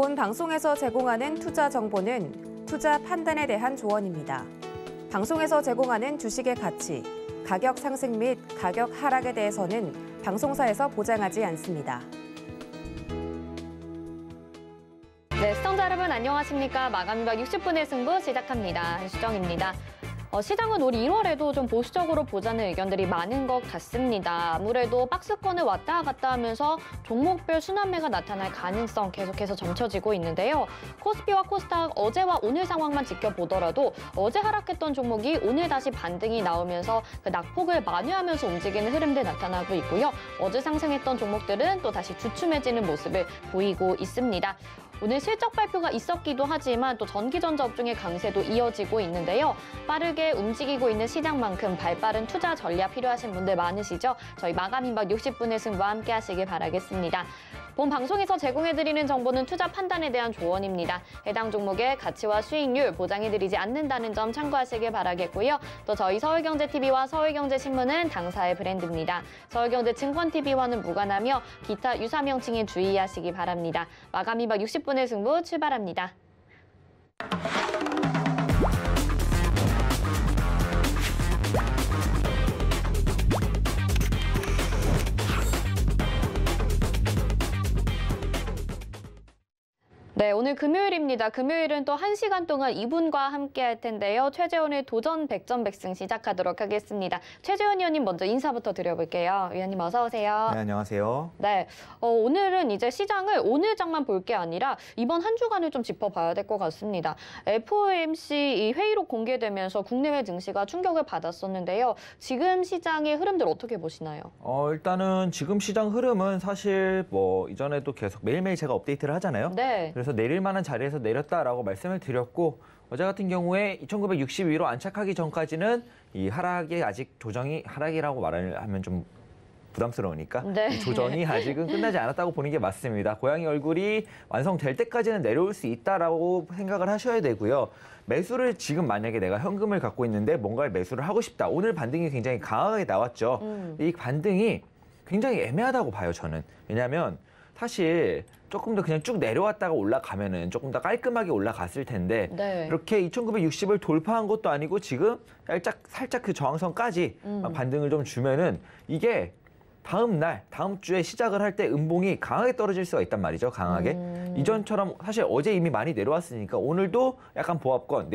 본 방송에서 제공하는 투자 정보는 투자 판단에 대한 조언입니다. 방송에서 제공하는 주식의 가치, 가격 상승 및 가격 하락에 대해서는 방송사에서 보장하지 않습니다. 네, 시청자 여러분 안녕하십니까? 마감 60분의 승부 시작합니다. 한수정입니다. 시장은 올 1월에도 좀 보수적으로 보자는 의견들이 많은 것 같습니다. 아무래도 박스권을 왔다 갔다 하면서 종목별 순환매가 나타날 가능성 계속해서 점쳐지고 있는데요. 코스피와 코스닥 어제와 오늘 상황만 지켜보더라도 어제 하락했던 종목이 오늘 다시 반등이 나오면서 그 낙폭을 만회하면서 움직이는 흐름들 나타나고 있고요. 어제 상승했던 종목들은 또 다시 주춤해지는 모습을 보이고 있습니다. 오늘 실적 발표가 있었기도 하지만 또 전기전자 업종의 강세도 이어지고 있는데요. 빠르게 움직이고 있는 시장만큼 발빠른 투자 전략 필요하신 분들 많으시죠? 저희 마감 임박 60분의 승부와 함께 하시길 바라겠습니다. 본 방송에서 제공해드리는 정보는 투자 판단에 대한 조언입니다. 해당 종목의 가치와 수익률 보장해드리지 않는다는 점 참고하시길 바라겠고요. 또 저희 서울경제TV와 서울경제신문은 당사의 브랜드입니다. 서울경제증권TV와는 무관하며 기타 유사 명칭에 주의하시기 바랍니다. 마감 임박 60분의 승부 출발합니다. 네, 오늘 금요일입니다. 금요일은 또 1시간 동안 이분과 함께 할 텐데요. 최재원의 도전 백전백승 시작하도록 하겠습니다. 최재원 의원님 먼저 인사부터 드려볼게요. 의원님 어서 오세요. 네, 안녕하세요. 네, 오늘은 이제 시장을 오늘 장만 볼 게 아니라 이번 한 주간을 좀 짚어봐야 될 것 같습니다. FOMC 이 회의로 공개되면서 국내외 증시가 충격을 받았었는데요. 지금 시장의 흐름들 어떻게 보시나요? 일단은 지금 시장 흐름은 사실 뭐 이전에도 계속 매일매일 제가 업데이트를 하잖아요. 네. 그래서 내릴 만한 자리에서 내렸다라고 말씀을 드렸고 어제 같은 경우에 2962로 안착하기 전까지는 이 하락이 아직 조정이 하락이라고 말을 하면 좀 부담스러우니까 네. 이 조정이 아직은 끝나지 않았다고 보는 게 맞습니다. 고양이 얼굴이 완성될 때까지는 내려올 수 있다라고 생각을 하셔야 되고요. 매수를 지금 만약에 내가 현금을 갖고 있는데 뭔가를 매수를 하고 싶다. 오늘 반등이 굉장히 강하게 나왔죠. 이 반등이 굉장히 애매하다고 봐요, 저는. 왜냐하면 사실 조금 더 그냥 쭉 내려왔다가 올라가면은 조금 더 깔끔하게 올라갔을 텐데 네. 이렇게 2960을 돌파한 것도 아니고 지금 살짝 그 저항선까지 반등을 좀 주면은 이게 다음 주에 시작을 할 때 음봉이 강하게 떨어질 수가 있단 말이죠. 강하게. 이전처럼 사실 어제 이미 많이 내려왔으니까 오늘도 약간 보합권,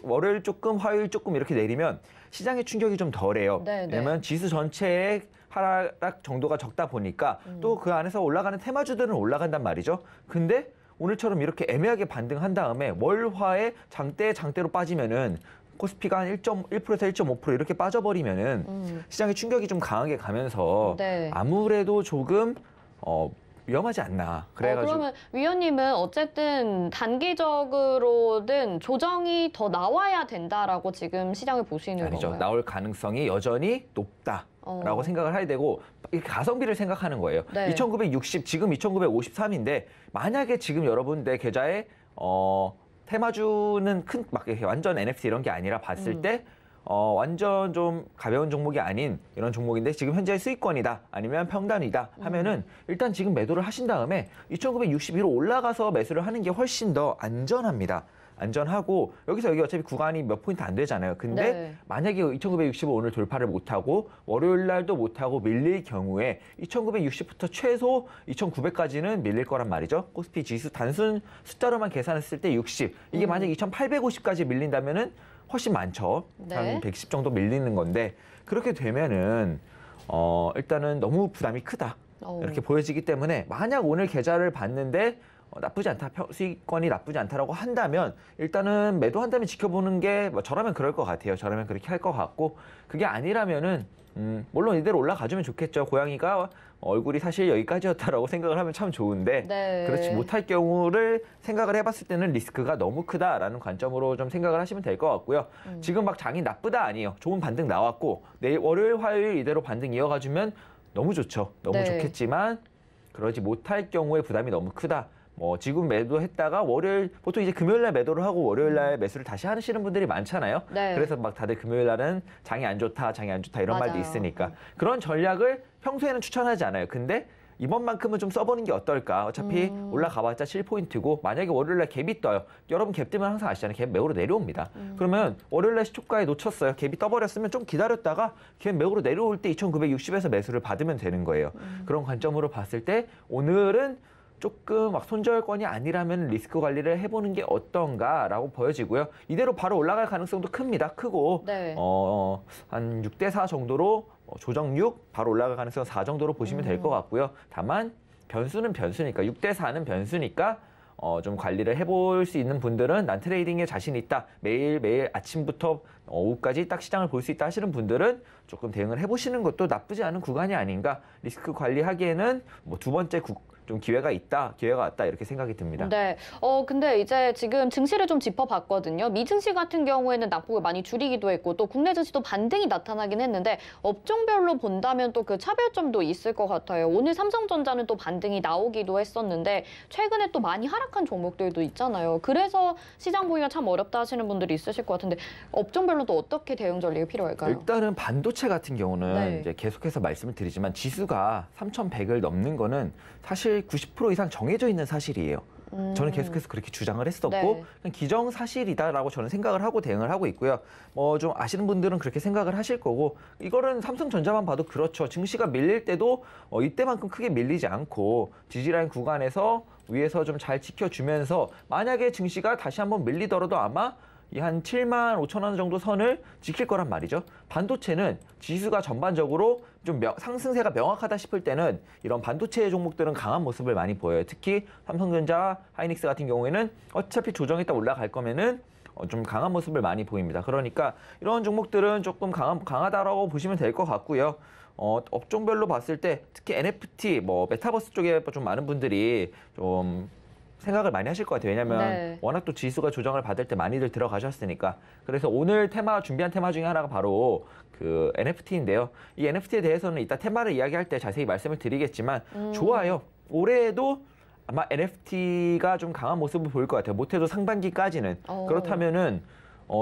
월요일 조금, 화요일 조금 이렇게 내리면 시장의 충격이 좀 덜해요. 네, 네. 왜냐면 지수 전체의 하락 정도가 적다 보니까 또 그 안에서 올라가는 테마주들은 올라간단 말이죠. 근데 오늘처럼 이렇게 애매하게 반등한 다음에 월화에 장대로 빠지면은 코스피가 한 1.1%에서 1.5% 이렇게 빠져버리면은 시장의 충격이 좀 강하게 가면서 네. 아무래도 조금 위험하지 않나. 그래가지고 그러면 위원님은 어쨌든 단기적으로든 조정이 더 나와야 된다라고 지금 시장을 보시는 아니죠. 건가요? 나올 가능성이 여전히 높다라고 생각을 해야 되고 이렇게 가성비를 생각하는 거예요. 네. 2960 지금 2953인데 만약에 지금 여러분들 계좌에 테마주는 막 완전 NFT 이런 게 아니라 봤을 때 완전 좀 가벼운 종목이 아닌 이런 종목인데 지금 현재 수익권이다 아니면 평단이다 하면은 일단 지금 매도를 하신 다음에 2961로 올라가서 매수를 하는 게 훨씬 더 안전합니다. 안전하고 여기 어차피 구간이 몇 포인트 안 되잖아요. 근데 네. 만약에 2960을 오늘 돌파를 못하고 월요일 날도 못하고 밀릴 경우에 2960부터 최소 2900까지는 밀릴 거란 말이죠. 코스피 지수 단순 숫자로만 계산했을 때 60. 이게 만약에 2850까지 밀린다면은 훨씬 많죠. 네. 한 110 정도 밀리는 건데 그렇게 되면은 일단은 너무 부담이 크다. 이렇게 보여지기 때문에 만약 오늘 계좌를 봤는데 나쁘지 않다, 수익권이 나쁘지 않다라고 한다면 일단은 매도한다면 지켜보는 게 뭐 저라면 그럴 것 같아요. 저라면 그렇게 할 것 같고 그게 아니라면은 물론 이대로 올라가주면 좋겠죠. 고양이가 얼굴이 사실 여기까지였다라고 생각을 하면 참 좋은데 네. 그렇지 못할 경우를 생각을 해봤을 때는 리스크가 너무 크다라는 관점으로 좀 생각을 하시면 될 것 같고요. 지금 막 장이 나쁘다 아니에요. 좋은 반등 나왔고 내일 월요일, 화요일 이대로 반등 이어가주면 너무 좋죠. 너무 네. 좋겠지만 그러지 못할 경우에 부담이 너무 크다. 뭐 지금 매도했다가 월요일 보통 이제 금요일 날 매도를 하고 월요일 날 매수를 다시 하시는 분들이 많잖아요. 네. 그래서 막 다들 금요일 날은 장이 안 좋다 이런 맞아요. 말도 있으니까 그런 전략을 평소에는 추천하지 않아요. 근데 이번만큼은 좀 써보는 게 어떨까. 어차피 올라가봤자 7포인트고 만약에 월요일날 갭이 떠요. 여러분 갭 뜨면 항상 아시잖아요. 갭 매우로 내려옵니다. 그러면 월요일날 시초가에 놓쳤어요. 갭이 떠버렸으면 좀 기다렸다가 갭 매우로 내려올 때 2,960에서 매수를 받으면 되는 거예요. 그런 관점으로 봤을 때 오늘은 조금 막 손절권이 아니라면 리스크 관리를 해보는 게 어떤가라고 보여지고요. 이대로 바로 올라갈 가능성도 큽니다. 크고 네. 한 6대4 정도로 조정 6 바로 올라갈 가능성 4 정도로 보시면 될 것 같고요. 다만 변수는 변수니까 6대4는 변수니까 좀 관리를 해볼 수 있는 분들은 난 트레이딩에 자신 있다. 매일 아침부터 오후까지 딱 시장을 볼 수 있다 하시는 분들은 조금 대응을 해보시는 것도 나쁘지 않은 구간이 아닌가. 리스크 관리하기에는 뭐 두 번째 좀 기회가 왔다 이렇게 생각이 듭니다. 네. 근데 이제 지금 증시를 좀 짚어봤거든요. 미증시 같은 경우에는 낙폭을 많이 줄이기도 했고 또 국내 증시도 반등이 나타나긴 했는데 업종별로 본다면 또 그 차별점도 있을 것 같아요. 오늘 삼성전자는 또 반등이 나오기도 했었는데 최근에 또 많이 하락한 종목들도 있잖아요. 그래서 시장 보기가 참 어렵다 하시는 분들이 있으실 것 같은데 업종별로 또 어떻게 대응 전략이 필요할까요? 일단은 반도체 같은 경우는 네. 이제 계속해서 말씀을 드리지만 지수가 3,100을 넘는 거는 사실 90% 이상 정해져 있는 사실이에요. 저는 계속해서 그렇게 주장을 했었고 네. 그냥 기정사실이다라고 저는 생각을 하고 대응을 하고 있고요. 좀 아시는 분들은 그렇게 생각을 하실 거고 이거는 삼성전자만 봐도 그렇죠. 증시가 밀릴 때도 이때만큼 크게 밀리지 않고 지지라인 구간에서 위에서 좀 잘 지켜주면서 만약에 증시가 다시 한번 밀리더라도 아마 이 한 7만 5천 원 정도 선을 지킬 거란 말이죠. 반도체는 지수가 전반적으로 좀 상승세가 명확하다 싶을 때는 이런 반도체 종목들은 강한 모습을 많이 보여요. 특히 삼성전자, 하이닉스 같은 경우에는 어차피 조정했다 올라갈 거면은 좀 강한 모습을 많이 보입니다. 그러니까 이런 종목들은 조금 강하다라고 보시면 될 것 같고요. 업종별로 봤을 때 특히 NFT, 메타버스 쪽에 좀 많은 분들이 좀 생각을 많이 하실 것 같아요. 왜냐하면 네. 워낙 또 지수가 조정을 받을 때 많이들 들어가셨으니까. 그래서 오늘 준비한 테마 중에 하나가 바로 그 NFT인데요. 이 NFT에 대해서는 이따 테마를 이야기할 때 자세히 말씀을 드리겠지만 좋아요. 올해에도 아마 NFT가 좀 강한 모습을 보일 것 같아요. 못해도 상반기까지는. 그렇다면은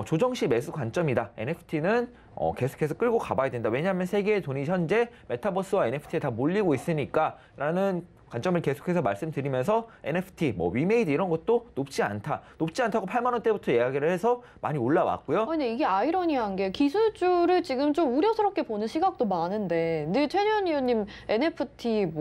조정 시 매수 관점이다. NFT는 계속해서 끌고 가봐야 된다. 왜냐하면 세계의 돈이 현재 메타버스와 NFT에 다 몰리고 있으니까라는 관점을 계속해서 말씀드리면서 NFT, 위메이드 이런 것도 높지 않다고 8만 원대부터 이야기를 해서 많이 올라왔고요. 근데 이게 아이러니한 게 기술주를 지금 좀 우려스럽게 보는 시각도 많은데 늘 최재현 의원님 NFT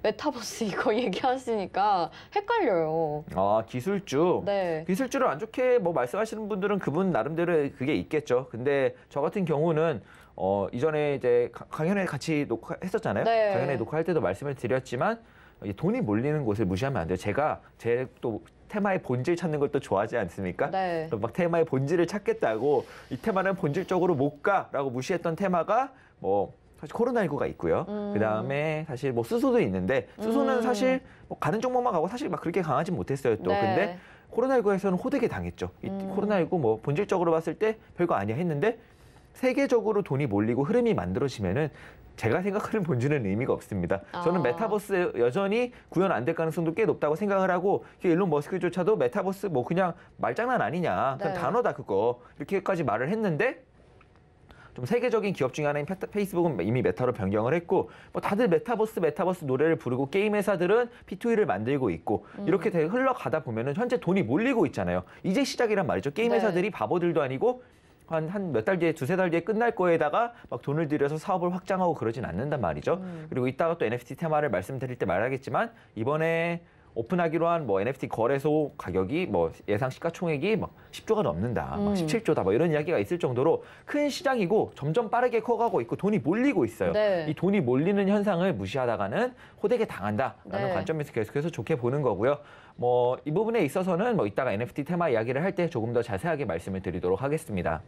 메타버스 이거 얘기하시니까 헷갈려요. 기술주. 네. 기술주를 안 좋게 말씀하시는 분들은 그분 나름대로 그게 있겠죠. 근데 저 같은 경우는 이전에 이제 강연회 같이 녹화했었잖아요. 네. 강연회 녹화할 때도 말씀을 드렸지만 돈이 몰리는 곳을 무시하면 안 돼요. 제가 제 또 테마의 본질 찾는 걸 또 좋아하지 않습니까? 네. 막 테마의 본질을 찾겠다고 이 테마는 본질적으로 못 가라고 무시했던 테마가 사실 코로나19가 있고요. 그다음에 사실 수소도 있는데 수소는 사실 가는 종목만 가고 사실 막 그렇게 강하지 못했어요 또. 네. 근데 코로나19에서는 호되게 당했죠. 이 코로나19 본질적으로 봤을 때 별거 아니야 했는데 세계적으로 돈이 몰리고 흐름이 만들어지면은 제가 생각하는 본질은 의미가 없습니다. 저는 메타버스 여전히 구현 안 될 가능성도 꽤 높다고 생각을 하고 일론 머스크조차도 메타버스 그냥 말장난 아니냐. 그냥 네. 단어다 그거. 이렇게까지 말을 했는데 좀 세계적인 기업 중에 하나인 페이스북은 이미 메타로 변경을 했고 다들 메타버스 노래를 부르고 게임 회사들은 P2E를 만들고 있고 이렇게 흘러가다 보면은 현재 돈이 몰리고 있잖아요. 이제 시작이란 말이죠. 게임 네. 회사들이 바보들도 아니고 한 몇 달 뒤에, 두세 달 뒤에 끝날 거에다가 막 돈을 들여서 사업을 확장하고 그러진 않는단 말이죠. 그리고 이따가 또 NFT 테마를 말씀드릴 때 말하겠지만 이번에 오픈하기로 한 NFT 거래소 가격이 예상 시가총액이 10조가 넘는다, 17조다 이런 이야기가 있을 정도로 큰 시장이고 점점 빠르게 커가고 있고 돈이 몰리고 있어요. 네. 이 돈이 몰리는 현상을 무시하다가는 호되게 당한다라는 네. 관점에서 계속해서 좋게 보는 거고요. 이 부분에 있어서는 이따가 NFT 테마 이야기를 할 때 조금 더 자세하게 말씀을 드리도록 하겠습니다.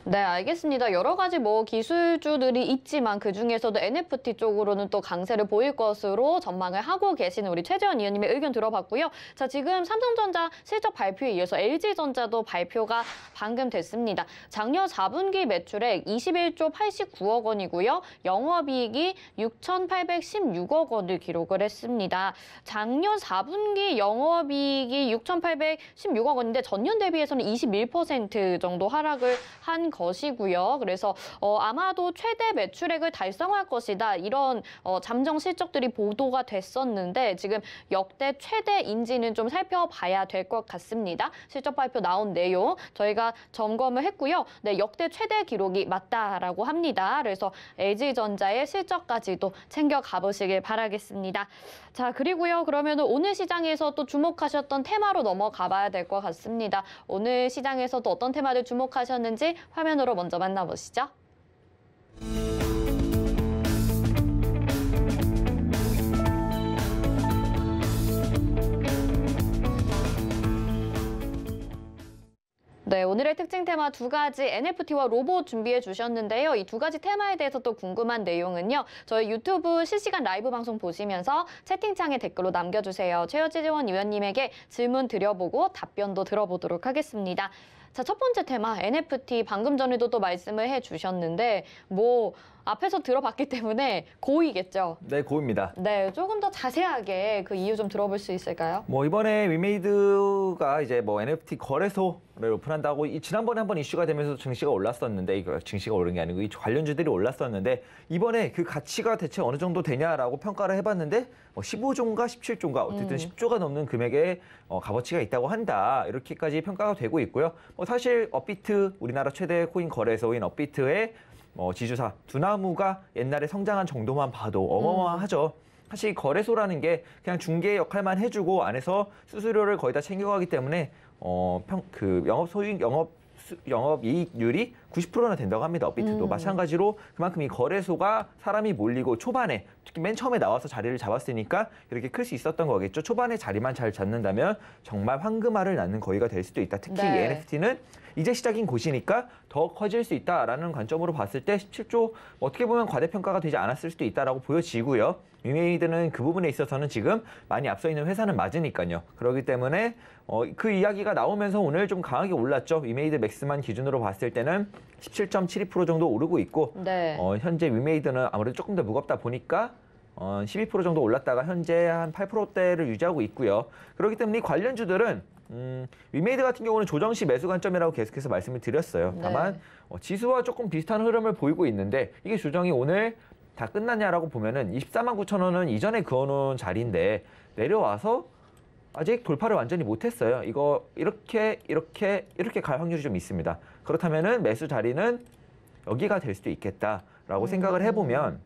네, 알겠습니다. 여러 가지 기술주들이 있지만 그중에서도 NFT 쪽으로는 또 강세를 보일 것으로 전망을 하고 계시는 우리 최재현 의원님의 의견 들어봤고요. 자, 지금 삼성전자 실적 발표에 이어서 LG전자도 발표가 방금 됐습니다. 작년 4분기 매출액 21조 89억 원이고요. 영업이익이 6,816억 원을 기록을 했습니다. 작년 4분기 영업이익이 6,816억 원인데 전년 대비해서는 21% 정도 하락을 한 것이고요. 그래서 아마도 최대 매출액을 달성할 것이다. 이런 잠정 실적들이 보도가 됐었는데 지금 역대 최대인지는 좀 살펴봐야 될 것 같습니다. 실적 발표 나온 내용 저희가 점검을 했고요. 네, 역대 최대 기록이 맞다라고 합니다. 그래서 LG전자의 실적까지도 챙겨 가보시길 바라겠습니다. 자, 그리고요. 그러면 오늘 시장에서 또 주목하셨던 테마로 넘어가 봐야 될 것 같습니다. 오늘 시장에서 또 어떤 테마를 주목하셨는지 화면으로 먼저 만나보시죠. 네, 오늘의 특징 테마 두 가지 NFT와 로봇 준비해 주셨는데요. 이 두 가지 테마에 대해서 또 궁금한 내용은요. 저희 유튜브 실시간 라이브 방송 보시면서 채팅창에 댓글로 남겨주세요. 최여지원 위원님에게 질문 드려보고 답변도 들어보도록 하겠습니다. 자, 첫 번째 테마 NFT 방금 전에도 또 말씀을 해주셨는데 뭐 앞에서 들어봤기 때문에 고이겠죠? 네, 고입니다. 네, 조금 더 자세하게 그 이유 좀 들어볼 수 있을까요? 뭐 이번에 위메이드가 이제 뭐 NFT 거래소를 오픈한다고 지난번에 한번 이슈가 되면서 증시가 올랐었는데 이거 증시가 오른 게 아니고 이 관련주들이 올랐었는데 이번에 그 가치가 대체 어느 정도 되냐라고 평가를 해봤는데 15조인가 17조인가 어쨌든 10조가 넘는 금액의 값어치가 있다고 한다 이렇게까지 평가가 되고 있고요. 뭐 사실 업비트 우리나라 최대 코인 거래소인 업비트의 지주사 두나무가 옛날에 성장한 정도만 봐도 어마어마하죠. 사실 거래소라는 게 그냥 중개 역할만 해주고 안에서 수수료를 거의 다 챙겨가기 때문에 영업이익률이 90%나 된다고 합니다. 업비트도 마찬가지로 그만큼 이 거래소가 사람이 몰리고 초반에 특히 맨 처음에 나와서 자리를 잡았으니까 이렇게 클 수 있었던 거겠죠. 초반에 자리만 잘 잡는다면 정말 황금알을 낳는 거위가 될 수도 있다. 특히 네. 이 NFT는 이제 시작인 곳이니까 더 커질 수 있다라는 관점으로 봤을 때 17조 어떻게 보면 과대평가가 되지 않았을 수도 있다라고 보여지고요. 위메이드는 그 부분에 있어서는 지금 많이 앞서 있는 회사는 맞으니까요. 그렇기 때문에 그 이야기가 나오면서 오늘 좀 강하게 올랐죠. 위메이드 맥스만 기준으로 봤을 때는 17.72% 정도 오르고 있고 네. 현재 위메이드는 아무래도 조금 더 무겁다 보니까 12% 정도 올랐다가 현재 한 8%대를 유지하고 있고요. 그렇기 때문에 이 관련주들은 위메이드 같은 경우는 조정 시 매수 관점이라고 계속해서 말씀을 드렸어요. 네. 다만 지수와 조금 비슷한 흐름을 보이고 있는데 이게 조정이 오늘 다 끝났냐라고 보면은 24만 9천 원은 이전에 그어놓은 자리인데 내려와서 아직 돌파를 완전히 못했어요. 이거 이렇게 갈 확률이 좀 있습니다. 그렇다면은 매수 자리는 여기가 될 수도 있겠다라고 생각을 해보면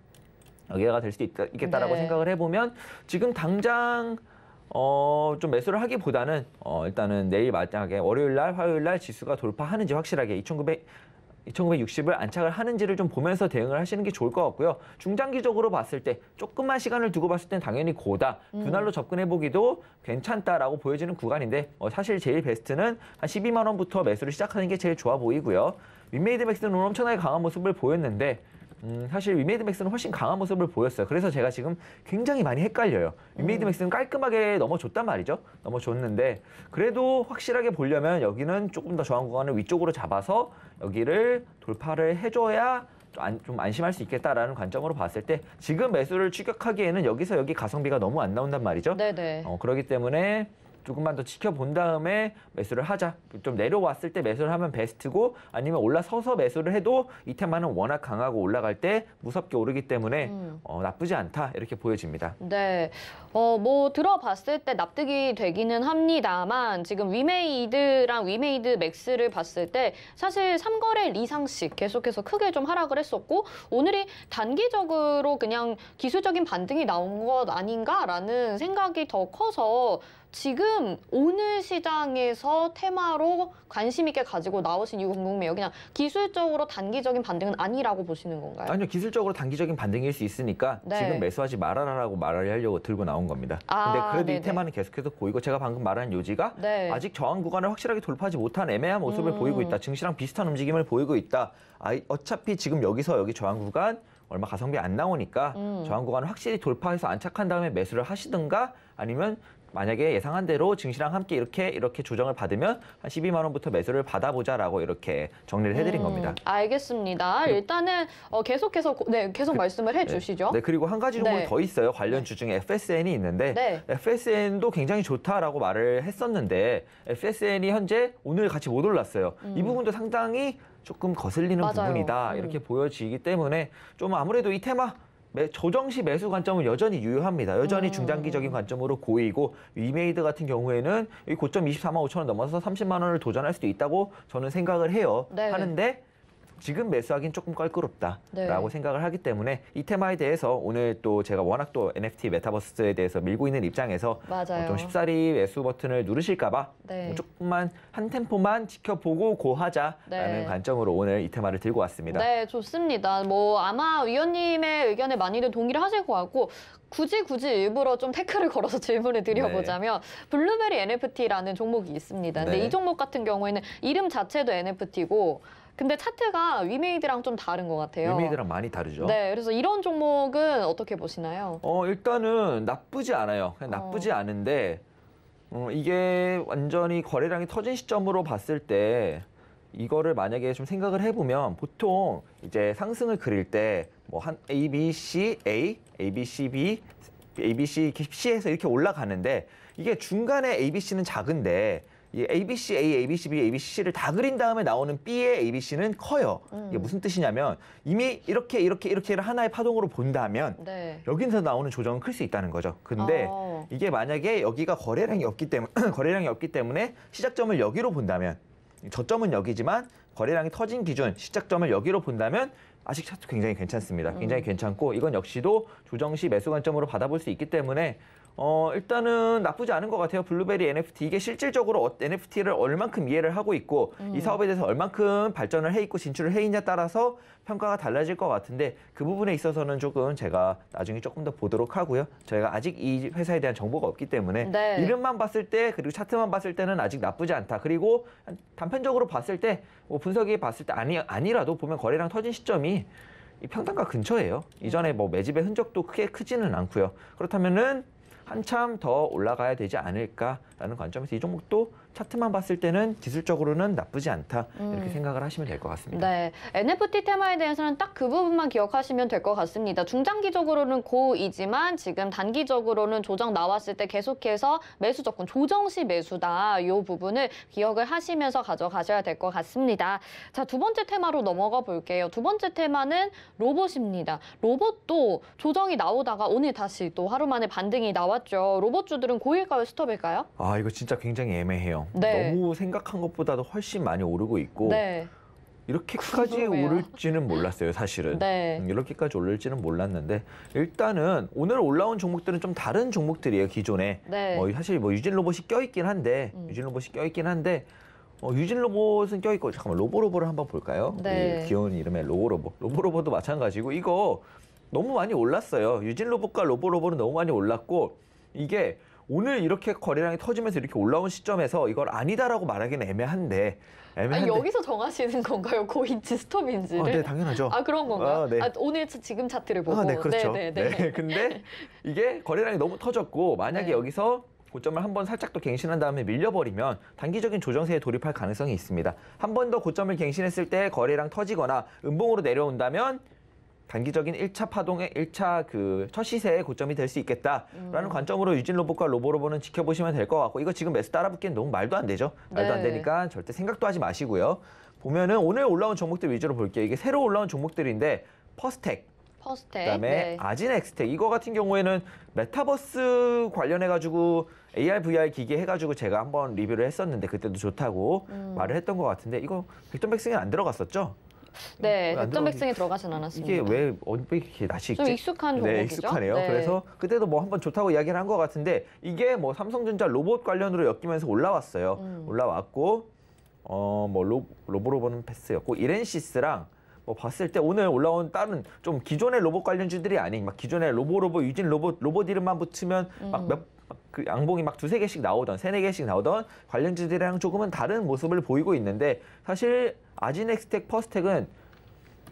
여기가 될 수도 있겠다라고 네. 생각을 해보면 지금 당장 좀 매수를 하기보다는 일단은 내일 만약에 월요일 날, 화요일 날 지수가 돌파하는지 확실하게 2960을 안착을 하는지를 좀 보면서 대응을 하시는 게 좋을 것 같고요. 중장기적으로 봤을 때 조금만 시간을 두고 봤을 땐 당연히 고다. 분할로 접근해보기도 괜찮다라고 보여지는 구간인데 사실 제일 베스트는 한 12만 원부터 매수를 시작하는 게 제일 좋아 보이고요. 위메이드 맥스는 오늘 엄청나게 강한 모습을 보였는데 사실 위메이드 맥스는 훨씬 강한 모습을 보였어요. 그래서 제가 지금 굉장히 많이 헷갈려요. 위메이드 맥스는 깔끔하게 넘어줬단 말이죠. 넘어줬는데 그래도 확실하게 보려면 여기는 조금 더 저항 구간을 위쪽으로 잡아서 여기를 돌파를 해줘야 좀 안심할 수 있겠다라는 관점으로 봤을 때 지금 매수를 추격하기에는 여기서 여기 가성비가 너무 안 나온단 말이죠. 네네. 그렇기 때문에 조금만 더 지켜본 다음에 매수를 하자. 좀 내려왔을 때 매수를 하면 베스트고 아니면 올라서서 매수를 해도 이 테마는 워낙 강하고 올라갈 때 무섭게 오르기 때문에 나쁘지 않다 이렇게 보여집니다. 네, 뭐 들어봤을 때 납득이 되기는 합니다만 지금 위메이드랑 위메이드 맥스를 봤을 때 사실 3거래일 이상씩 계속해서 크게 좀 하락을 했었고 오늘이 단기적으로 그냥 기술적인 반등이 나온 것 아닌가라는 생각이 더 커서 지금 오늘 시장에서 테마로 관심 있게 가지고 나오신 이유 궁금해요. 그냥 기술적으로 단기적인 반등은 아니라고 보시는 건가요? 아니요. 기술적으로 단기적인 반등일 수 있으니까 네. 지금 매수하지 말아라라고 말을 하려고 들고 나온 겁니다. 아, 근데 그래도 네네. 이 테마는 계속해서 보이고 제가 방금 말한 요지가 네. 아직 저항 구간을 확실하게 돌파하지 못한 애매한 모습을 보이고 있다. 증시랑 비슷한 움직임을 보이고 있다. 어차피 지금 여기서 여기 저항 구간 얼마 가성비 안 나오니까 저항 구간을 확실히 돌파해서 안착한 다음에 매수를 하시든가 아니면 만약에 예상한 대로 증시랑 함께 이렇게 조정을 받으면 한 12만 원부터 매수를 받아보자라고 이렇게 정리를 해드린 겁니다. 알겠습니다. 일단은 계속해서 계속 말씀을 해주시죠. 네, 그리고 한 가지 종목이 네. 더 있어요. 관련주 중에 FSN이 있는데 네. FSN도 굉장히 좋다라고 말을 했었는데 FSN이 현재 오늘 같이 못 올랐어요. 이 부분도 상당히 조금 거슬리는 맞아요. 부분이다 이렇게 보여지기 때문에 좀 아무래도 이 테마 조정 시 매수 관점은 여전히 유효합니다. 여전히 중장기적인 관점으로 고이고 위메이드 같은 경우에는 이 고점 24만 5천 원 넘어서 30만 원을 도전할 수도 있다고 저는 생각을 해요. 네. 하는데 지금 매수하기는 조금 껄끄럽다라고 네. 생각을 하기 때문에 이 테마에 대해서 오늘 또 제가 워낙 또 NFT 메타버스에 대해서 밀고 있는 입장에서 맞아요. 좀 쉽사리 매수 버튼을 누르실까 봐 네. 조금만 한 템포만 지켜보고 고하자라는 네. 관점으로 오늘 이 테마를 들고 왔습니다. 네, 좋습니다. 뭐 아마 위원님의 의견에 많이들 동의를 하실 것 같고 굳이 일부러 좀 태클을 걸어서 질문을 드려보자면 블루베리 NFT라는 종목이 있습니다. 근데 네. 이 종목 같은 경우에는 이름 자체도 NFT고 근데 차트가 위메이드랑 좀 다른 것 같아요. 위메이드랑 많이 다르죠. 네, 그래서 이런 종목은 어떻게 보시나요? 일단은 나쁘지 않아요. 그냥 나쁘지 않은데 이게 완전히 거래량이 터진 시점으로 봤을 때 이거를 만약에 좀 생각을 해보면 보통 이제 상승을 그릴 때 뭐 한 A, B, C, A, A, B, C, B, A, B, C, C에서 이렇게 올라가는데 이게 중간에 A, B, C는 작은데 이 A, B, C, A, A, B, C, B, A, B, C를 다 그린 다음에 나오는 B의 A, B, C는 커요. 이게 무슨 뜻이냐면 이미 이렇게 하나의 파동으로 본다면 네. 여기서 나오는 조정은 클 수 있다는 거죠. 근데 이게 만약에 여기가 거래량이 없기 때문에 시작점을 여기로 본다면 저점은 여기지만 거래량이 터진 기준 시작점을 여기로 본다면 아직 차트 굉장히 괜찮습니다. 굉장히 괜찮고 이건 역시도 조정 시 매수 관점으로 받아볼 수 있기 때문에 일단은 나쁘지 않은 것 같아요. 블루베리 NFT 이게 실질적으로 NFT를 얼만큼 이해를 하고 있고 이 사업에 대해서 얼만큼 발전을 해 있고 진출을 해 있냐에 따라서 평가가 달라질 것 같은데 그 부분에 있어서는 조금 제가 나중에 조금 더 보도록 하고요. 저희가 아직 이 회사에 대한 정보가 없기 때문에 네. 이름만 봤을 때 그리고 차트만 봤을 때는 아직 나쁘지 않다. 그리고 단편적으로 봤을 때 뭐 분석이 봤을 때 아니라도 보면 거래량 터진 시점이 이 평단가 근처예요. 이전에 뭐 매집의 흔적도 크게 크지는 않고요. 그렇다면은 한참 더 올라가야 되지 않을까라는 관점에서 이 종목도 차트만 봤을 때는 기술적으로는 나쁘지 않다 이렇게 생각을 하시면 될 것 같습니다. 네, NFT 테마에 대해서는 딱 그 부분만 기억하시면 될 것 같습니다. 중장기적으로는 고이지만 지금 단기적으로는 조정 나왔을 때 계속해서 매수 접근, 조정 시 매수다. 이 부분을 기억을 하시면서 가져가셔야 될 것 같습니다. 자, 두 번째 테마로 넘어가 볼게요. 두 번째 테마는 로봇입니다. 로봇도 조정이 나오다가 오늘 다시 또 하루 만에 반등이 나왔죠. 로봇주들은 고일까요, 스톱일까요? 아, 이거 진짜 굉장히 애매해요. 네. 너무 생각한 것보다도 훨씬 많이 오르고 있고 네. 이렇게까지 궁금해요. 오를지는 몰랐어요, 사실은. 네. 이렇게까지 오를지는 몰랐는데 일단은 오늘 올라온 종목들은 좀 다른 종목들이에요, 기존에. 네. 사실 뭐 유진 로봇이 껴있긴 한데 유진 로봇은 껴있고 잠깐만 로보로보를 한번 볼까요? 네. 이 귀여운 이름의 로보로보도 마찬가지고 이거 너무 많이 올랐어요. 유진 로봇과 로보로보는 너무 많이 올랐고 이게 오늘 이렇게 거래량이 터지면서 이렇게 올라온 시점에서 이걸 아니다라고 말하기는 애매한데 여기서 정하시는 건가요? 고인지 스톱인지를? 네, 당연하죠. 아, 그런 건가요? 네. 오늘 지금 차트를 보고. 네, 그렇죠. 네. 근데 이게 거래량이 너무 터졌고 만약에 네. 여기서 고점을 한번 살짝 더 갱신한 다음에 밀려버리면 단기적인 조정세에 돌입할 가능성이 있습니다. 한 번 더 고점을 갱신했을 때 거래량 터지거나 음봉으로 내려온다면 단기적인 1차 파동의 1차 그 첫 시세의 고점이 될 수 있겠다라는 관점으로 유진 로봇과 로보로보는 지켜보시면 될 것 같고 이거 지금 매수 따라붙기엔 너무 말도 안 되죠. 말도 안 네. 되니까 절대 생각도 하지 마시고요. 보면은 오늘 올라온 종목들 위주로 볼게요. 이게 새로 올라온 종목들인데 퍼스텍 그다음에 네. 아진엑스텍 이거 같은 경우에는 메타버스 관련해가지고 AR, VR 기기 해가지고 제가 한번 리뷰를 했었는데 그때도 좋다고 말을 했던 것 같은데 이거 백전백승에 안 들어갔었죠? 네, 안 백전백승에 들어가진 않았습니다. 이게 왜 이렇게 낯이 있지? 좀 익숙한 종목이죠? 네, 익숙하네요. 네. 그래서 그때도 뭐 한번 좋다고 이야기를 한 것 같은데 이게 뭐 삼성전자 로봇 관련으로 엮이면서 올라왔어요. 올라왔고 뭐 로보로보는 패스였고 이렌시스랑 뭐 봤을 때 오늘 올라온 다른 좀 기존의 로봇 관련주들이 아닌 막 기존의 로보로보 유진 로봇 이름만 붙으면 그 양봉이 막 두세 개씩 나오던 세네 개씩 나오던 관련주들이랑 조금은 다른 모습을 보이고 있는데 사실 아진엑스텍 퍼스텍은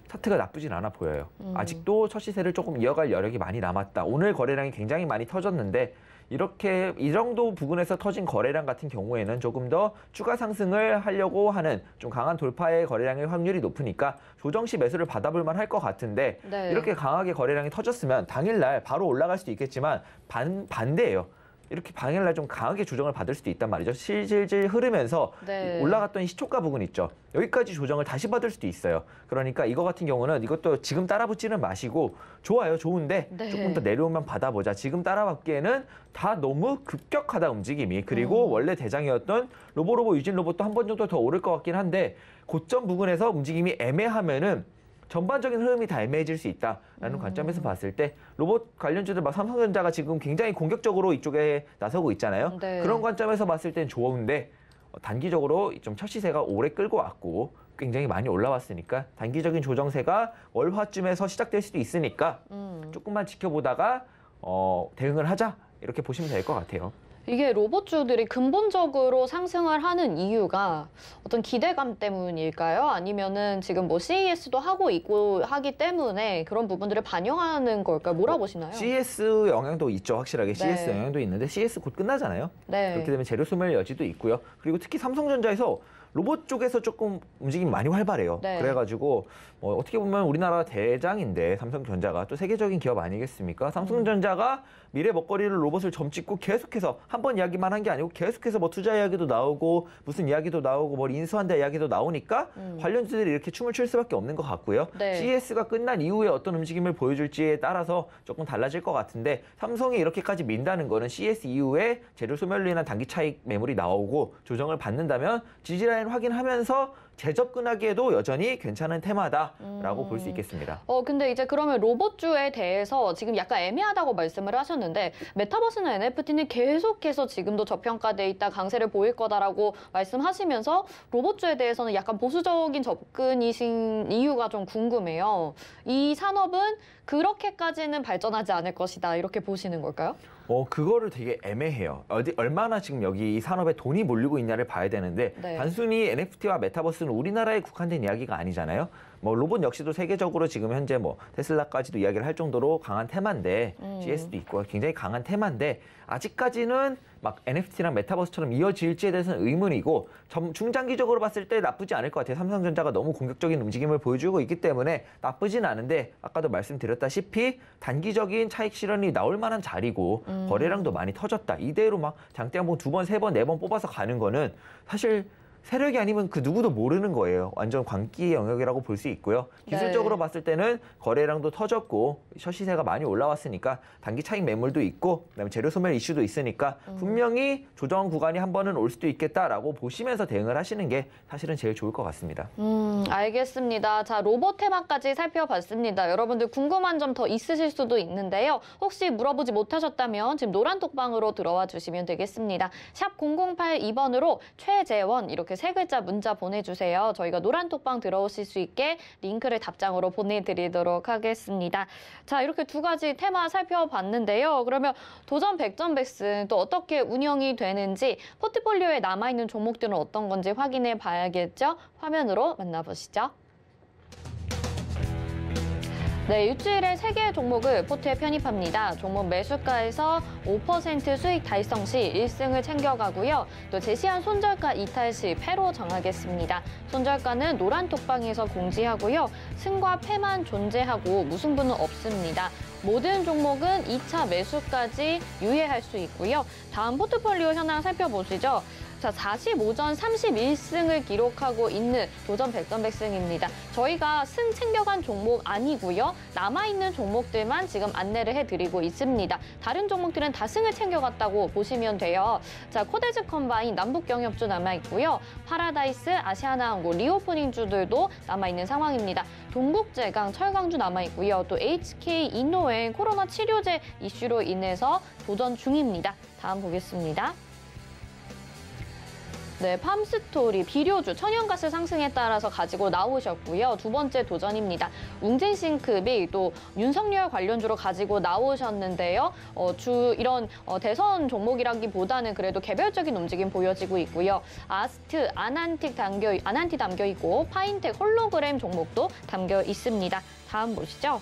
차트가 나쁘진 않아 보여요. 아직도 첫 시세를 조금 이어갈 여력이 많이 남았다. 오늘 거래량이 굉장히 많이 터졌는데 이렇게 이 정도 부분에서 터진 거래량 같은 경우에는 조금 더 추가 상승을 하려고 하는 좀 강한 돌파의 거래량의 확률이 높으니까 조정 시 매수를 받아볼 만할 것 같은데 네. 이렇게 강하게 거래량이 터졌으면 당일날 바로 올라갈 수도 있겠지만 반대예요. 이렇게 당일날 좀 강하게 조정을 받을 수도 있단 말이죠. 실질질 흐르면서 네. 올라갔던 시초가 부분 있죠. 여기까지 조정을 다시 받을 수도 있어요. 그러니까 이거 같은 경우는 이것도 지금 따라붙지는 마시고 좋아요. 좋은데 네. 조금 더 내려오면 받아보자. 지금 따라받기에는 다 너무 급격하다 움직임이. 그리고 원래 대장이었던 로보로보 유진 로봇도 한 번 정도 더 오를 것 같긴 한데 고점 부분에서 움직임이 애매하면은 전반적인 흐름이 다 애매해질 수 있다라는 관점에서 봤을 때 로봇 관련주들 막 삼성전자가 지금 굉장히 공격적으로 이쪽에 나서고 있잖아요. 네. 그런 관점에서 봤을 땐 좋은데 단기적으로 좀 첫 시세가 오래 끌고 왔고 굉장히 많이 올라왔으니까 단기적인 조정세가 월화쯤에서 시작될 수도 있으니까 조금만 지켜보다가 대응을 하자 이렇게 보시면 될 것 같아요. 이게 로봇주들이 근본적으로 상승을 하는 이유가 어떤 기대감 때문일까요? 아니면은 지금 뭐 CES도 하고 있고 하기 때문에 그런 부분들을 반영하는 걸까요? 뭐라 보시나요? CS 영향도 있죠. 확실하게 네. CS 영향도 있는데 CS 곧 끝나잖아요. 네. 그렇게 되면 재료 소멸 여지도 있고요. 그리고 특히 삼성전자에서 로봇 쪽에서 조금 움직임이 많이 활발해요. 네. 그래가지고 어떻게 보면 우리나라 대장인데 삼성전자가 또 세계적인 기업 아니겠습니까? 삼성전자가 미래 먹거리를 로봇을 점찍고 계속해서 한 번 이야기만 한 게 아니고 계속해서 뭐 투자 이야기도 나오고 무슨 이야기도 나오고 뭘 인수한다 이야기도 나오니까 관련주들이 이렇게 춤을 출 수밖에 없는 것 같고요. 네. CES가 끝난 이후에 어떤 움직임을 보여줄지에 따라서 조금 달라질 것 같은데 삼성이 이렇게까지 민다는 거는 CES 이후에 재료 소멸로 인한 단기 차익 매물이 나오고 조정을 받는다면 지지라인 확인하면서 재접근하기에도 여전히 괜찮은 테마다라고 볼 수 있겠습니다. 근데 이제 그러면 로봇주에 대해서 지금 약간 애매하다고 말씀을 하셨는데 메타버스나 NFT는 계속해서 지금도 저평가돼 있다, 강세를 보일 거다라고 말씀하시면서 로봇주에 대해서는 약간 보수적인 접근이신 이유가 좀 궁금해요. 이 산업은 그렇게까지는 발전하지 않을 것이다 이렇게 보시는 걸까요? 그거를 되게 애매해요. 얼마나 지금 여기 이 산업에 돈이 몰리고 있냐를 봐야 되는데 네. 단순히 NFT와 메타버스는 우리나라에 국한된 이야기가 아니잖아요. 로봇 역시도 세계적으로 지금 현재 테슬라까지도 이야기를 할 정도로 강한 테마인데 GS도 있고 굉장히 강한 테마인데 아직까지는 막 NFT랑 메타버스처럼 이어질지에 대해서는 의문이고 중장기적으로 봤을 때 나쁘지 않을 것 같아요. 삼성전자가 너무 공격적인 움직임을 보여주고 있기 때문에 나쁘진 않은데 아까도 말씀드렸다시피 단기적인 차익 실현이 나올 만한 자리고 거래량도 많이 터졌다. 이대로 막 장대 한번 2번, 3번, 4번 뽑아서 가는 거는 사실 세력이 아니면 그 누구도 모르는 거예요. 완전 광기의 영역이라고 볼 수 있고요. 기술적으로 네. 봤을 때는 거래량도 터졌고 첫 시세가 많이 올라왔으니까 단기 차익 매물도 있고 그다음에 재료 소멸 이슈도 있으니까 분명히 조정 구간이 한 번은 올 수도 있겠다라고 보시면서 대응을 하시는 게 사실은 제일 좋을 것 같습니다. 알겠습니다. 자, 로봇 테마까지 살펴봤습니다. 여러분들 궁금한 점 더 있으실 수도 있는데요. 혹시 물어보지 못하셨다면 지금 노란톡방으로 들어와 주시면 되겠습니다. 샵 0082번으로 최재원 이렇게 3글자 문자 보내주세요. 저희가 노란톡방 들어오실 수 있게 링크를 답장으로 보내드리도록 하겠습니다. 자, 이렇게 2가지 테마 살펴봤는데요. 그러면 도전 백전백승 또 어떻게 운영이 되는지 포트폴리오에 남아있는 종목들은 어떤 건지 확인해 봐야겠죠? 화면으로 만나보시죠. 네, 일주일에 3개의 종목을 포트에 편입합니다. 종목 매수가에서 5% 수익 달성 시 1승을 챙겨가고요. 또 제시한 손절가 이탈 시 패로 정하겠습니다. 손절가는 노란톡방에서 공지하고요. 승과 패만 존재하고 무승부는 없습니다. 모든 종목은 2차 매수까지 유예할 수 있고요. 다음 포트폴리오 현황 살펴보시죠. 자, 45전 31승을 기록하고 있는 도전 백전백승입니다. 저희가 승 챙겨간 종목 아니고요. 남아있는 종목들만 지금 안내를 해드리고 있습니다. 다른 종목들은 다 승을 챙겨갔다고 보시면 돼요. 자, 코데즈 컴바인, 남북경협주 남아있고요. 파라다이스, 아시아나항공, 리오프닝주들도 남아있는 상황입니다. 동국제강, 철강주 남아있고요. 또 HK 이노엔 코로나 치료제 이슈로 인해서 도전 중입니다. 다음 보겠습니다. 네, 팜스토리, 비료주, 천연가스 상승에 따라서 가지고 나오셨고요. 2번째 도전입니다. 웅진싱크비, 또 윤석열 관련주로 가지고 나오셨는데요. 이런 대선 종목이라기보다는 그래도 개별적인 움직임 보여지고 있고요. 아스트, 아난티 담겨 있고 파인텍, 홀로그램 종목도 담겨 있습니다. 다음 보시죠.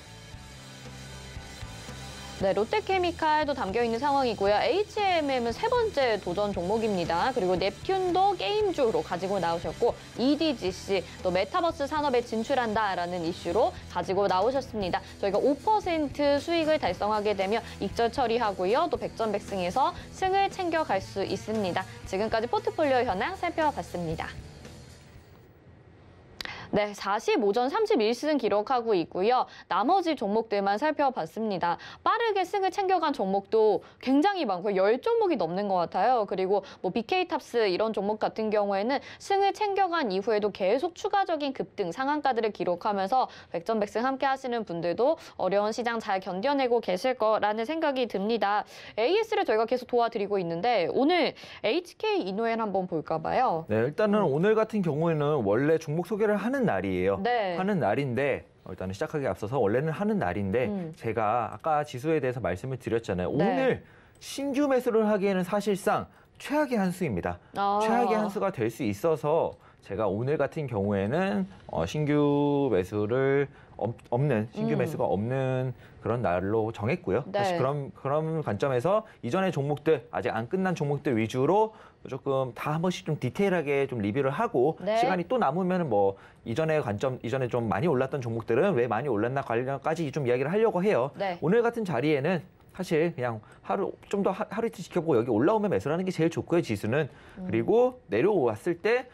네, 롯데케미칼도 담겨있는 상황이고요. HMM은 세 번째 도전 종목입니다. 그리고 넵튠도 게임주로 가지고 나오셨고 EDGC, 또 메타버스 산업에 진출한다라는 이슈로 가지고 나오셨습니다. 저희가 5% 수익을 달성하게 되면 익절 처리하고요. 또 백전백승에서 승을 챙겨갈 수 있습니다. 지금까지 포트폴리오 현황 살펴봤습니다. 네, 45전 31승 기록하고 있고요. 나머지 종목들만 살펴봤습니다. 빠르게 승을 챙겨간 종목도 굉장히 많고 10종목이 넘는 것 같아요. 그리고 뭐 BK탑스 이런 종목 같은 경우에는 승을 챙겨간 이후에도 계속 추가적인 급등 상한가들을 기록하면서 백전백승 함께 하시는 분들도 어려운 시장 잘 견뎌내고 계실 거라는 생각이 듭니다. AS를 저희가 계속 도와드리고 있는데 오늘 HK 이노엘 한번 볼까 봐요. 네, 일단은 오늘 같은 경우에는 원래 종목 소개를 하는 날이에요. 네. 하는 날인데 일단은 시작하기 앞서서 원래는 하는 날인데 제가 아까 지수에 대해서 말씀을 드렸잖아요. 네. 오늘 신규 매수를 하기에는 사실상 최악의 한 수입니다. 최악의 한 수가 될 수 있어서 제가 오늘 같은 경우에는 신규 매수를 없는 신규 매수가 없는 그런 날로 정했고요. 네. 사실 그런 관점에서 이전의 종목들 아직 안 끝난 종목들 위주로 조금 다 한 번씩 좀 디테일하게 좀 리뷰를 하고 네. 시간이 또 남으면 뭐 이전에 좀 많이 올랐던 종목들은 왜 많이 올랐나 관련까지 좀 이야기를 하려고 해요. 네. 오늘 같은 자리에는 사실 그냥 하루 이틀 지켜보고 여기 올라오면 매수하는 게 제일 좋고요, 지수는. 그리고 내려왔을 때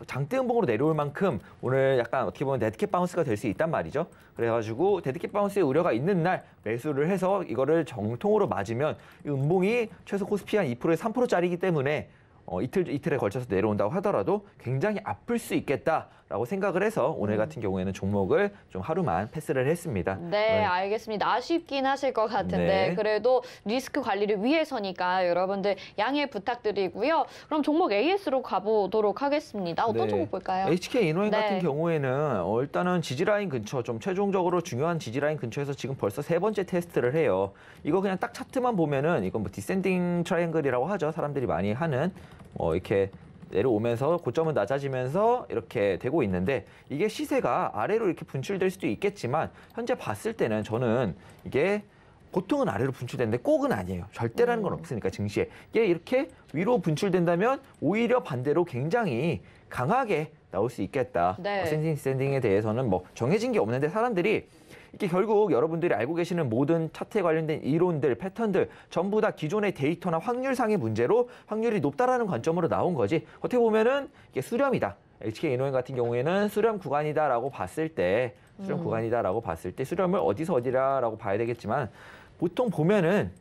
장대음봉으로 내려올 만큼 오늘 약간 어떻게 보면 데드캣 바운스가 될 수 있단 말이죠. 그래가지고 데드캣 바운스의 우려가 있는 날 매수를 해서 이거를 정통으로 맞으면 이 음봉이 최소 코스피 한 2%에서 3%짜리이기 때문에 이틀에 걸쳐서 내려온다고 하더라도 굉장히 아플 수 있겠다라고 생각을 해서 오늘 같은 경우에는 종목을 좀 하루만 패스를 했습니다. 네, 알겠습니다. 아쉽긴 하실 것 같은데 네. 그래도 리스크 관리를 위해서니까 여러분들 양해 부탁드리고요. 그럼 종목 AS로 가보도록 하겠습니다. 어떤 네. 종목 볼까요? HK 이노엔 네. 같은 경우에는 일단은 지지라인 근처, 좀 최종적으로 중요한 지지라인 근처에서 지금 벌써 세 번째 테스트를 해요. 이거 그냥 딱 차트만 보면은 이건 뭐 디센딩 트라이앵글이라고 하죠. 사람들이 많이 하는 이렇게 내려오면서 고점은 낮아지면서 이렇게 되고 있는데 이게 시세가 아래로 이렇게 분출될 수도 있겠지만 현재 봤을 때는 저는 이게 보통은 아래로 분출되는데 꼭은 아니에요. 절대라는 건 없으니까 증시에. 이게 이렇게 위로 분출된다면 오히려 반대로 굉장히 강하게 나올 수 있겠다. 네. 센딩 디센딩에 대해서는 뭐 정해진 게 없는데 사람들이 이게 결국 여러분들이 알고 계시는 모든 차트에 관련된 이론들, 패턴들 전부 다 기존의 데이터나 확률상의 문제로 확률이 높다라는 관점으로 나온 거지. 어떻게 보면은 이게 수렴이다. HK 이노엔 같은 경우에는 수렴 구간이다라고 봤을 때 수렴을 어디서 어디라라고 봐야 되겠지만 보통 보면은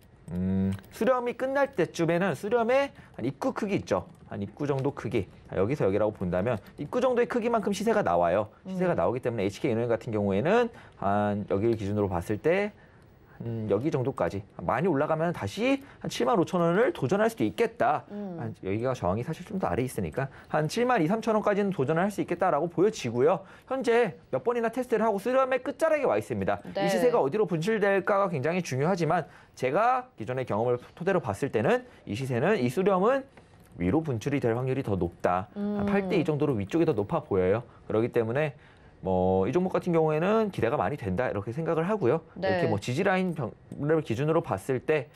수렴이 끝날 때쯤에는 수렴의 한 입구 크기 있죠. 한 입구 정도 크기. 여기서 여기라고 본다면 입구 정도의 크기만큼 시세가 나와요. 시세가 나오기 때문에 HK 이노엔 같은 경우에는 한 여기를 기준으로 봤을 때 여기 정도까지 많이 올라가면 다시 한 75,000원을 도전할 수도 있겠다. 여기가 저항이 사실 좀 더 아래 있으니까 한 72,000~73,000원까지는 도전을 할 수 있겠다라고 보여지고요. 현재 몇 번이나 테스트를 하고 수렴의 끝자락에 와 있습니다. 네. 이 시세가 어디로 분출될까가 굉장히 중요하지만 제가 기존의 경험을 토대로 봤을 때는 이 시세는 이 수렴은 위로 분출이 될 확률이 더 높다. 한 8대2 정도로 위쪽이 더 높아 보여요. 그렇기 때문에 이 종목 같은 경우에는 기대가 많이 된다 이렇게 생각을 하고요. 네. 이렇게 뭐 지지라인을 기준으로 봤을 때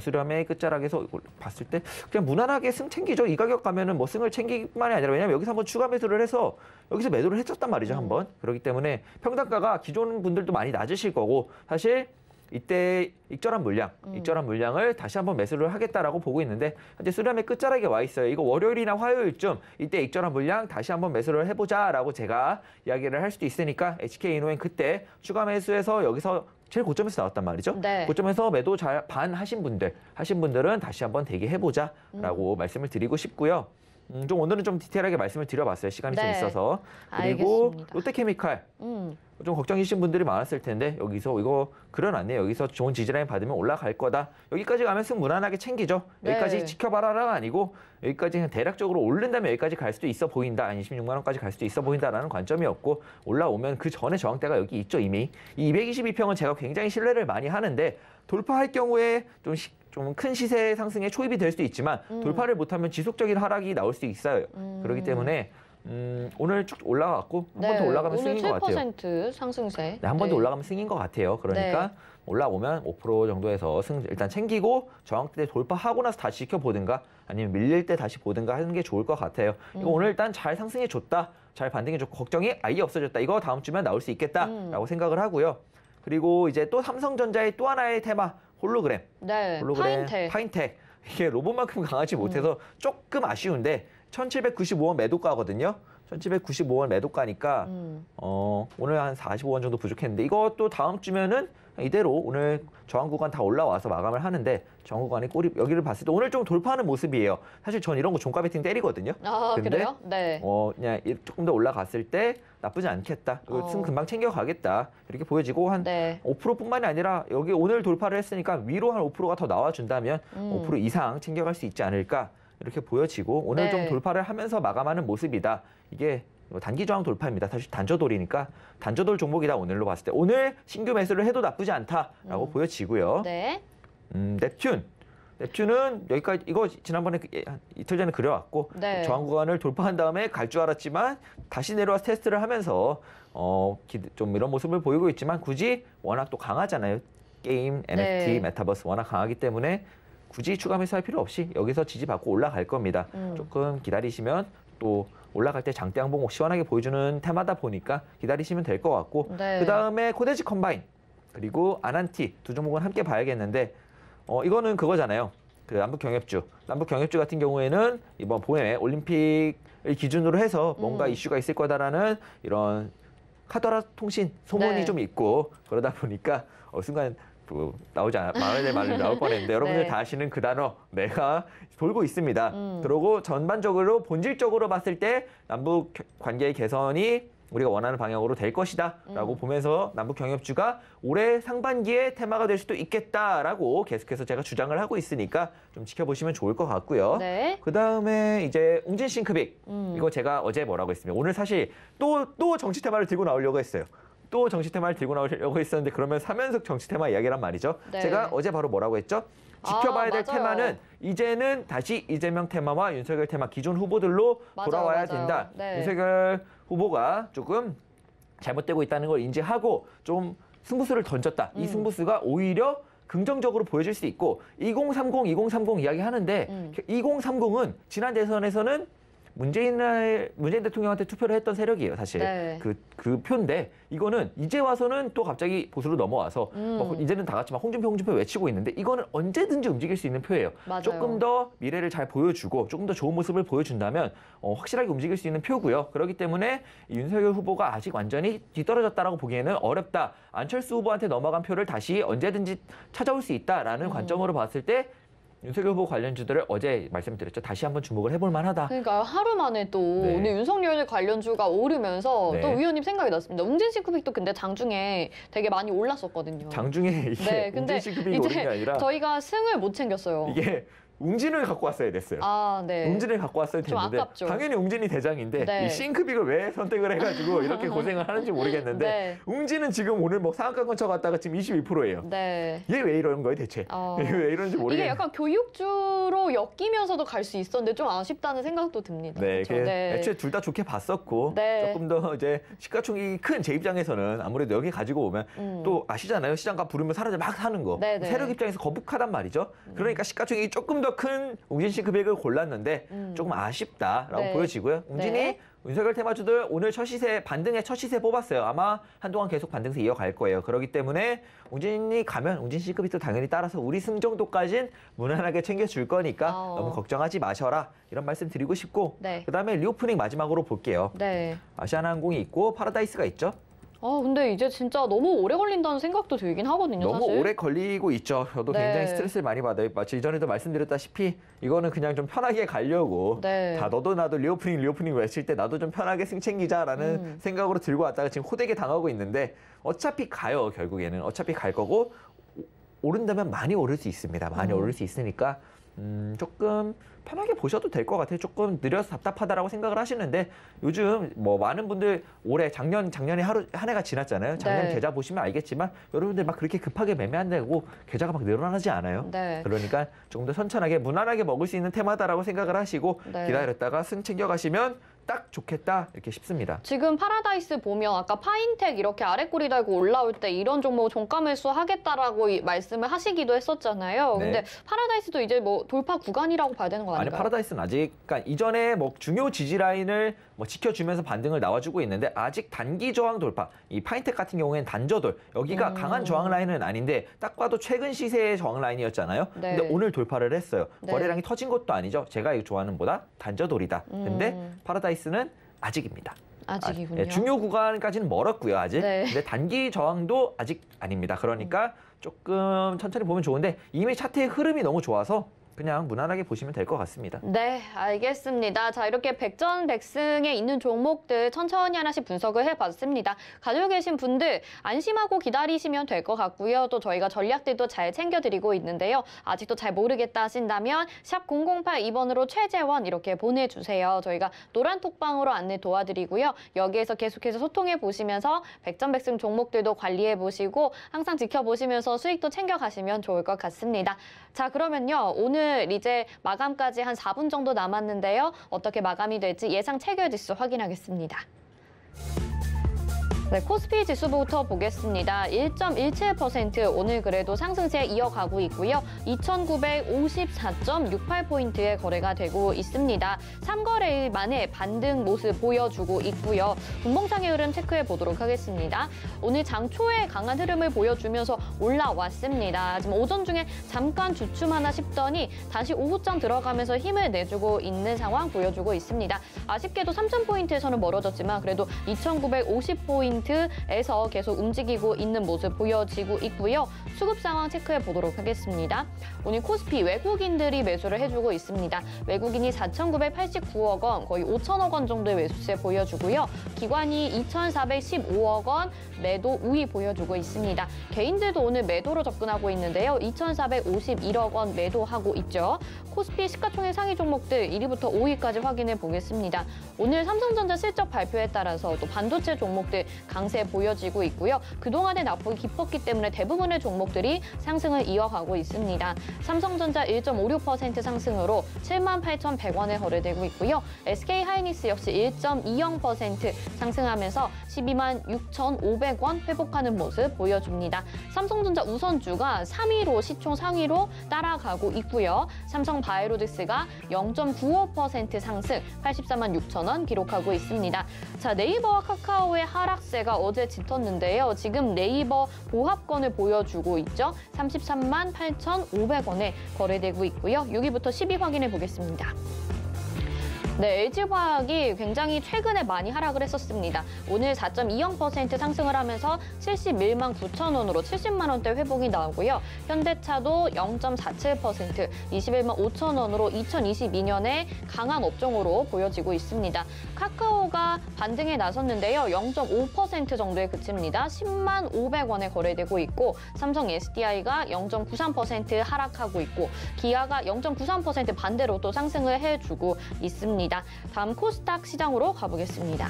수렴의 끝자락에서 봤을 때 그냥 무난하게 승 챙기죠. 이 가격 가면은 뭐 승을 챙기기만이 아니라 왜냐면 여기서 한번 추가 매수를 해서 여기서 매도를 했었단 말이죠. 한번. 그렇기 때문에 평단가가 기존 분들도 많이 낮으실 거고 사실 이때 익절한 물량을 다시 한번 매수를 하겠다라고 보고 있는데 현재 수렴의 끝자락에 와 있어요. 이거 월요일이나 화요일쯤 이때 익절한 물량 다시 한번 매수를 해보자라고 제가 이야기를 할 수도 있으니까 HK 이노엔 그때 추가 매수해서 여기서 제일 고점에서 나왔단 말이죠. 네. 고점에서 매도 반 하신 분들은 다시 한번 대기해보자라고 말씀을 드리고 싶고요. 좀 오늘은 좀 디테일하게 말씀을 드려봤어요. 시간이 좀 네. 있어서. 그리고 알겠습니다. 롯데케미칼. 좀 걱정이신 분들이 많았을 텐데 여기서 이거 그려놨네요. 여기서 좋은 지지라인 받으면 올라갈 거다. 여기까지 가면 승 무난하게 챙기죠. 네. 여기까지 지켜봐라가 아니고 여기까지 그냥 대략적으로 오른다면 여기까지 갈 수도 있어 보인다. 한 26만 원까지 갈 수도 있어 보인다라는 관점이었고 올라오면 그 전에 저항대가 여기 있죠 이미. 이 222평은 제가 굉장히 신뢰를 많이 하는데 돌파할 경우에 좀 큰 시세 상승에 초입이 될 수도 있지만 돌파를 못하면 지속적인 하락이 나올 수 있어요. 그렇기 때문에 오늘 쭉 올라갔고 한 번 더 올라가면 승인 것 같아요. 오늘 7% 상승세. 네, 한 번 더 올라가면 승인 것 같아요. 그러니까 올라오면 5% 정도에서 일단 챙기고 저항대 돌파하고 나서 다시 지켜보든가 아니면 밀릴 때 다시 보든가 하는 게 좋을 것 같아요. 이거 오늘 일단 잘 상승해줬다. 잘 반등해줬고 걱정이 아예 없어졌다. 이거 다음 주면 나올 수 있겠다라고 생각을 하고요. 그리고 이제 또 삼성전자의 또 하나의 테마 홀로그램. 네, 홀로그램 파인텍. 파인텍. 이게 로봇만큼 강하지 못해서 조금 아쉬운데 1795원 매도가거든요. 1795원 매도가니까 오늘 한 45원 정도 부족했는데 이것도 다음 주면은 이대로 오늘 저항 구간 다 올라와서 마감을 하는데 저항 구간의 꼬리 여기를 봤을 때 오늘 좀 돌파하는 모습이에요. 사실 전 이런 거 종가 베팅 때리거든요. 아, 근데 그래요? 네. 그냥 조금 더 올라갔을 때 나쁘지 않겠다. 승 금방 챙겨가겠다. 이렇게 보여지고 한 5%뿐만이 아니라 여기 오늘 돌파를 했으니까 위로 한 5%가 더 나와준다면 5% 이상 챙겨갈 수 있지 않을까 이렇게 보여지고 오늘 좀 돌파를 하면서 마감하는 모습이다. 이게 단기 저항 돌파입니다. 사실 단저돌이니까 단저돌 종목이다. 오늘로 봤을 때 오늘 신규 매수를 해도 나쁘지 않다라고 보여지고요. 네. 넵튠은 여기까지 이거 지난번에 이틀 전에 그려왔고 저항 구간을 돌파한 다음에 갈 줄 알았지만 다시 내려와서 테스트를 하면서 좀 이런 모습을 보이고 있지만 굳이 워낙 또 강하잖아요. 게임, NFT, 메타버스 워낙 강하기 때문에 굳이 추가 매수할 필요 없이 여기서 지지받고 올라갈 겁니다. 조금 기다리시면 또 올라갈 때 장대 항봉 시원하게 보여주는 테마다 보니까 기다리시면 될 것 같고 그다음에 코데지 컴바인 그리고 아난티 두 종목은 함께 봐야겠는데 이거는 그거잖아요. 그 남북 경협주 같은 경우에는 이번 봄에 올림픽을 기준으로 해서 뭔가 이슈가 있을 거다라는 이런 카더라 통신 소문이 좀 있고 그러다 보니까 순간 말해야 될 말이 나올 뻔했는데 여러분들 다 아시는 그 단어 내가 돌고 있습니다. 그리고 전반적으로 본질적으로 봤을 때 남북 관계의 개선이 우리가 원하는 방향으로 될 것이다 라고 보면서 남북 경협주가 올해 상반기에 테마가 될 수도 있겠다라고 계속해서 제가 주장을 하고 있으니까 좀 지켜보시면 좋을 것 같고요. 그다음에 이제 웅진 싱크빅 이거 제가 어제 뭐라고 했습니다. 오늘 사실 또 정치 테마를 들고 나오려고 했어요. 또 정치 테마를 들고 나오려고 했었는데 그러면 3연속 정치 테마 이야기란 말이죠. 제가 어제 바로 뭐라고 했죠? 지켜봐야 될 테마는 이제는 다시 이재명 테마와 윤석열 테마 기존 후보들로 돌아와야 된다. 윤석열 후보가 조금 잘못되고 있다는 걸 인지하고 좀 승부수를 던졌다. 이 승부수가 오히려 긍정적으로 보여질 수 있고 2030 이야기 하는데 2030은 지난 대선에서는 문재인 대통령한테 투표를 했던 세력이에요, 사실. 그 표인데 이거는 이제 와서는 또 갑자기 보수로 넘어와서 이제는 다 같이 막 홍준표 외치고 있는데 이거는 언제든지 움직일 수 있는 표예요. 조금 더 미래를 잘 보여주고 조금 더 좋은 모습을 보여준다면 확실하게 움직일 수 있는 표고요. 그렇기 때문에 윤석열 후보가 아직 완전히 뒤떨어졌다라고 보기에는 어렵다. 안철수 후보한테 넘어간 표를 다시 언제든지 찾아올 수 있다라는 관점으로 봤을 때 윤석열 후보 관련주들을 어제 말씀드렸죠. 다시 한번 주목을 해볼 만하다. 그러니까 하루 만에 또 오늘 윤석열 관련주가 오르면서 또 위원님 생각이 났습니다. 웅진 싱크빅도 근데 장중에 되게 많이 올랐었거든요. 장중에 이게 웅진 싱크빅이 오른 게 아니라 저희가 승을 못 챙겼어요. 이게 웅진을 갖고 왔어야 됐어요. 웅진을 갖고 왔어야 됐는데 당연히 웅진이 대장인데 이 싱크빅을 왜 선택을 해가지고 이렇게 고생을 하는지 모르겠는데 웅진은 지금 오늘 뭐 상한가 쳐갔다가 지금 22%예요. 얘 왜 이러는 거예요 대체? 얘 왜 이러는지 모르겠는데 이게 약간 교육주로 엮이면서도 갈 수 있었는데 좀 아쉽다는 생각도 듭니다. 애초에 둘 다 좋게 봤었고 조금 더 이제 시가총액이 큰 제 입장에서는 아무래도 여기 가지고 오면 또 아시잖아요. 시장가 부르면 사람들 막 사는 거. 세력 입장에서 거북하단 말이죠. 그러니까 시가총액이 조금 더 큰 웅진 싱크빅을 골랐는데 조금 아쉽다라고 보여지고요. 웅진이 윤석열 테마주들 오늘 첫 시세 반등의 첫 시세 뽑았어요. 아마 한동안 계속 반등세 이어갈 거예요. 그렇기 때문에 웅진이 가면 웅진 싱크빅도 당연히 따라서 우리 승 정도까진 무난하게 챙겨줄 거니까 너무 걱정하지 마셔라. 이런 말씀 드리고 싶고 그다음에 리오프닝 마지막으로 볼게요. 아시아나항공이 있고 파라다이스가 있죠. 근데 이제 진짜 너무 오래 걸린다는 생각도 들긴 하거든요, 너무 사실. 오래 걸리고 있죠. 저도 굉장히 스트레스를 많이 받아요. 마치 이전에도 말씀드렸다시피 이거는 그냥 좀 편하게 가려고 다 너도 나도 리오프닝 외칠 때 나도 좀 편하게 승 챙기자라는 생각으로 들고 왔다가 지금 호되게 당하고 있는데 어차피 가요, 결국에는. 어차피 갈 거고 오른다면 많이 오를 수 있습니다. 많이 오를 수 있으니까 조금 편하게 보셔도 될 것 같아요. 조금 느려서 답답하다라고 생각을 하시는데 요즘 뭐 많은 분들 올해 작년에 한 해가 지났잖아요. 작년 계좌 보시면 알겠지만 여러분들 막 그렇게 급하게 매매한다고 계좌가 막 늘어나지 않아요. 그러니까 조금 더 천천하게 무난하게 먹을 수 있는 테마다라고 생각을 하시고 기다렸다가 승 챙겨가시면 딱 좋겠다 이렇게 싶습니다. 지금 파라다이스 보면 아까 파인텍 이렇게 아래 꼬리 달고 올라올 때 이런 종목 종가 매수 하겠다라고 말씀을 하시기도 했었잖아요. 네. 근데 파라다이스도 이제 뭐 돌파 구간이라고 봐야 되는 거 아니 아닌가요? 파라다이스는 아직 그러니까 이전에 뭐 중요 지지 라인을 뭐 지켜주면서 반등을 나와주고 있는데 아직 단기 저항 돌파. 이 파인텍 같은 경우에는 단저돌 여기가 강한 저항 라인은 아닌데 딱 봐도 최근 시세의 저항 라인이었잖아요. 네. 근데 오늘 돌파를 했어요. 네. 거래량이 터진 것도 아니죠. 제가 이거 좋아하는 보다 단저돌이다. 근데 파라다이스는 아직입니다. 아직이군요. 예, 중요 구간까지는 멀었고요, 아직. 네. 근데 단기 저항도 아직 아닙니다. 그러니까 조금 천천히 보면 좋은데 이미 차트의 흐름이 너무 좋아서 그냥 무난하게 보시면 될 것 같습니다. 네, 알겠습니다. 자, 이렇게 백전백승에 있는 종목들 천천히 하나씩 분석을 해봤습니다. 가지고 계신 분들 안심하고 기다리시면 될 것 같고요. 또 저희가 전략들도 잘 챙겨드리고 있는데요. 아직도 잘 모르겠다 하신다면 샵 0082번으로 최재원 이렇게 보내주세요. 저희가 노란 톡방으로 안내 도와드리고요. 여기에서 계속해서 소통해 보시면서 백전백승 종목들도 관리해 보시고 항상 지켜보시면서 수익도 챙겨가시면 좋을 것 같습니다. 자, 그러면요. 오늘 이제 마감까지 한 4분 정도 남았는데요. 어떻게 마감이 될지 예상 체결 지수 확인하겠습니다. 네, 코스피 지수부터 보겠습니다. 1.17% 오늘 그래도 상승세 이어가고 있고요. 2,954.68포인트의 거래가 되고 있습니다. 3거래일 만에 반등 모습 보여주고 있고요. 분봉상의 흐름 체크해 보도록 하겠습니다. 오늘 장 초에 강한 흐름을 보여주면서 올라왔습니다. 지금 오전 중에 잠깐 주춤하나 싶더니 다시 오후장 들어가면서 힘을 내주고 있는 상황 보여주고 있습니다. 아쉽게도 3,000포인트에서는 멀어졌지만 그래도 2,950포인트 에서 계속 움직이고 있는 모습 보여지고 있고요. 수급 상황 체크해 보도록 하겠습니다. 오늘 코스피 외국인들이 매수를 해주고 있습니다. 외국인이 4,989억 원, 거의 5천억 원 정도의 매수세 보여주고요. 기관이 2,415억 원 매도 우위 보여주고 있습니다. 개인들도 오늘 매도로 접근하고 있는데요. 2,451억 원 매도하고 있죠. 코스피 시가총액 상위 종목들 1위부터 5위까지 확인해 보겠습니다. 오늘 삼성전자 실적 발표에 따라서 또 반도체 종목들 강세 보여지고 있고요. 그동안의 낙폭이 깊었기 때문에 대부분의 종목들이 상승을 이어가고 있습니다. 삼성전자 1.56% 상승으로 78,100원에 거래되고 있고요. SK하이닉스 역시 1.20% 상승하면서 126,500원 회복하는 모습 보여줍니다. 삼성전자 우선주가 3위로 시총 상위로 따라가고 있고요. 삼성바이오로직스가 0.95% 상승 846,000원 기록하고 있습니다. 자, 네이버와 카카오의 하락세가 어제 짙었는데요. 지금 네이버 보합권을 보여주고 있죠. 33만 8,500원에 거래되고 있고요. 6위부터 10위 확인해 보겠습니다. 네, LG화학이 굉장히 최근에 많이 하락을 했었습니다. 오늘 4.20% 상승을 하면서 71만 9천 원으로 70만 원대 회복이 나오고요. 현대차도 0.47%, 21만 5천 원으로 2022년에 강한 업종으로 보여지고 있습니다. 카카오가 반등에 나섰는데요. 0.5% 정도에 그칩니다. 10만 500원에 거래되고 있고 삼성 SDI가 0.93% 하락하고 있고 기아가 0.93% 반대로 또 상승을 해주고 있습니다. 다음 코스닥 시장으로 가보겠습니다.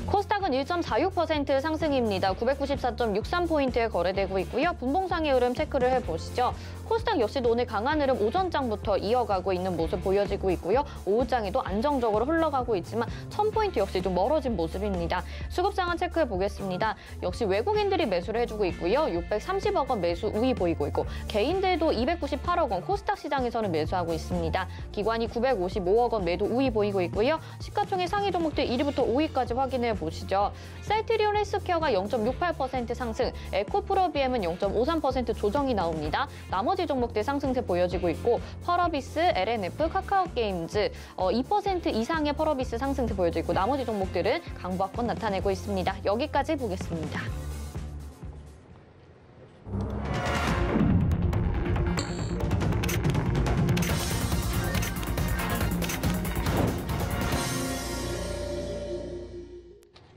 코스닥은 1.46% 상승입니다. 994.63포인트에 거래되고 있고요. 분봉상의 흐름 체크를 해보시죠. 코스닥 역시도 오늘 강한 흐름 오전장부터 이어가고 있는 모습 보여지고 있고요. 오후장에도 안정적으로 흘러가고 있지만 1000포인트 역시 좀 멀어진 모습입니다. 수급 상황 체크해 보겠습니다. 역시 외국인들이 매수를 해주고 있고요. 630억 원 매수 우위 보이고 있고 개인들도 298억 원 코스닥 시장에서는 매수하고 있습니다. 기관이 955억 원 매도 우위 보이고 있고요. 시가총액 상위 종목들 1위부터 5위까지 확인해 보시죠. 셀트리온 헬스케어가 0.68% 상승, 에코프로비엠은 0.53% 조정이 나옵니다. 나머지 종목들 상승세 보여지고 있고 펄어비스, LNF, 카카오게임즈 2% 이상의 펄어비스 상승세 보여지고 있고 나머지 종목들은 강보합권 나타내고 있습니다. 여기까지 보겠습니다.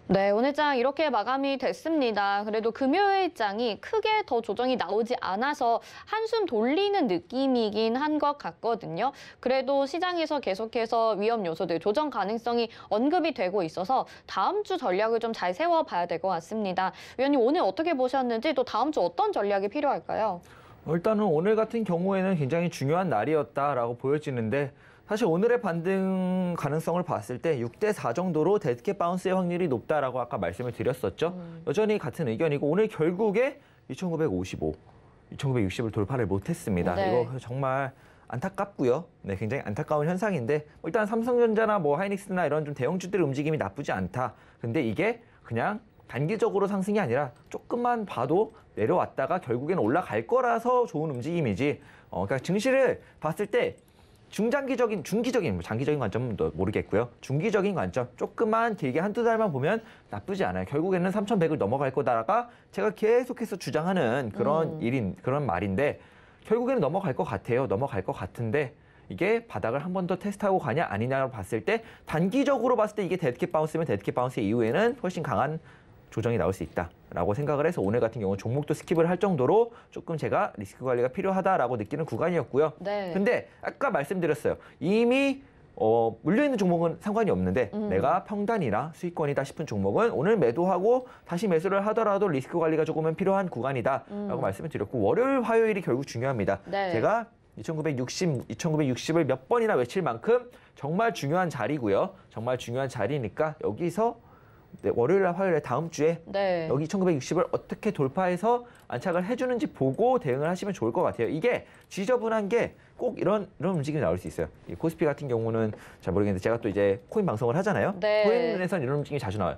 네, 오늘 장 이렇게 마감이 됐습니다. 그래도 금요일장이 크게 더 조정이 나오지 않아서 한숨 돌리는 느낌이긴 한 것 같거든요. 그래도 시장에서 계속해서 위험 요소들, 조정 가능성이 언급이 되고 있어서 다음 주 전략을 좀 잘 세워봐야 될 것 같습니다. 위원님 오늘 어떻게 보셨는지 또 다음 주 어떤 전략이 필요할까요? 일단은 오늘 같은 경우에는 굉장히 중요한 날이었다라고 보여지는데 사실 오늘의 반등 가능성을 봤을 때 6대 4 정도로 데드캣 바운스의 확률이 높다라고 아까 말씀을 드렸었죠. 여전히 같은 의견이고 오늘 결국에 2,955, 2,960을 돌파를 못했습니다. 네. 이거 정말 안타깝고요. 네, 굉장히 안타까운 현상인데 일단 삼성전자나 뭐 하이닉스나 이런 좀 대형주들의 움직임이 나쁘지 않다. 근데 이게 그냥 단기적으로 상승이 아니라 조금만 봐도 내려왔다가 결국에는 올라갈 거라서 좋은 움직임이지. 그러니까 증시를 봤을 때 중기적인 뭐 장기적인 관점은 모르겠고요. 중기적인 관점 조금만 길게 한두 달만 보면 나쁘지 않아요. 결국에는 3,100을 넘어갈 거다가 제가 계속해서 주장하는 그런 말인데 결국에는 넘어갈 것 같아요. 넘어갈 것 같은데 이게 바닥을 한 번 더 테스트하고 가냐 아니냐를 봤을 때 단기적으로 봤을 때 이게 데드캣 바운스면 데드캣 바운스 이후에는 훨씬 강한 조정이 나올 수 있다라고 생각을 해서 오늘 같은 경우는 종목도 스킵을 할 정도로 조금 제가 리스크 관리가 필요하다라고 느끼는 구간이었고요. 네. 근데 아까 말씀드렸어요. 이미 물려있는 종목은 상관이 없는데 내가 평단이나 수익권이다 싶은 종목은 오늘 매도하고 다시 매수를 하더라도 리스크 관리가 조금은 필요한 구간이다라고 말씀을 드렸고 월요일, 화요일이 결국 중요합니다. 네. 제가 2,960을 몇 번이나 외칠 만큼 정말 중요한 자리고요. 정말 중요한 자리니까 여기서 월요일날 화요일에 다음 주에 네. 여기 2,960을 어떻게 돌파해서 안착을 해주는지 보고 대응을 하시면 좋을 것 같아요. 이게 지저분한 게 꼭 이런 움직임이 나올 수 있어요. 이 코스피 같은 경우는 잘 모르겠는데 제가 또 이제 코인 방송을 하잖아요. 네. 코인에서는 이런 움직임이 자주 나와요.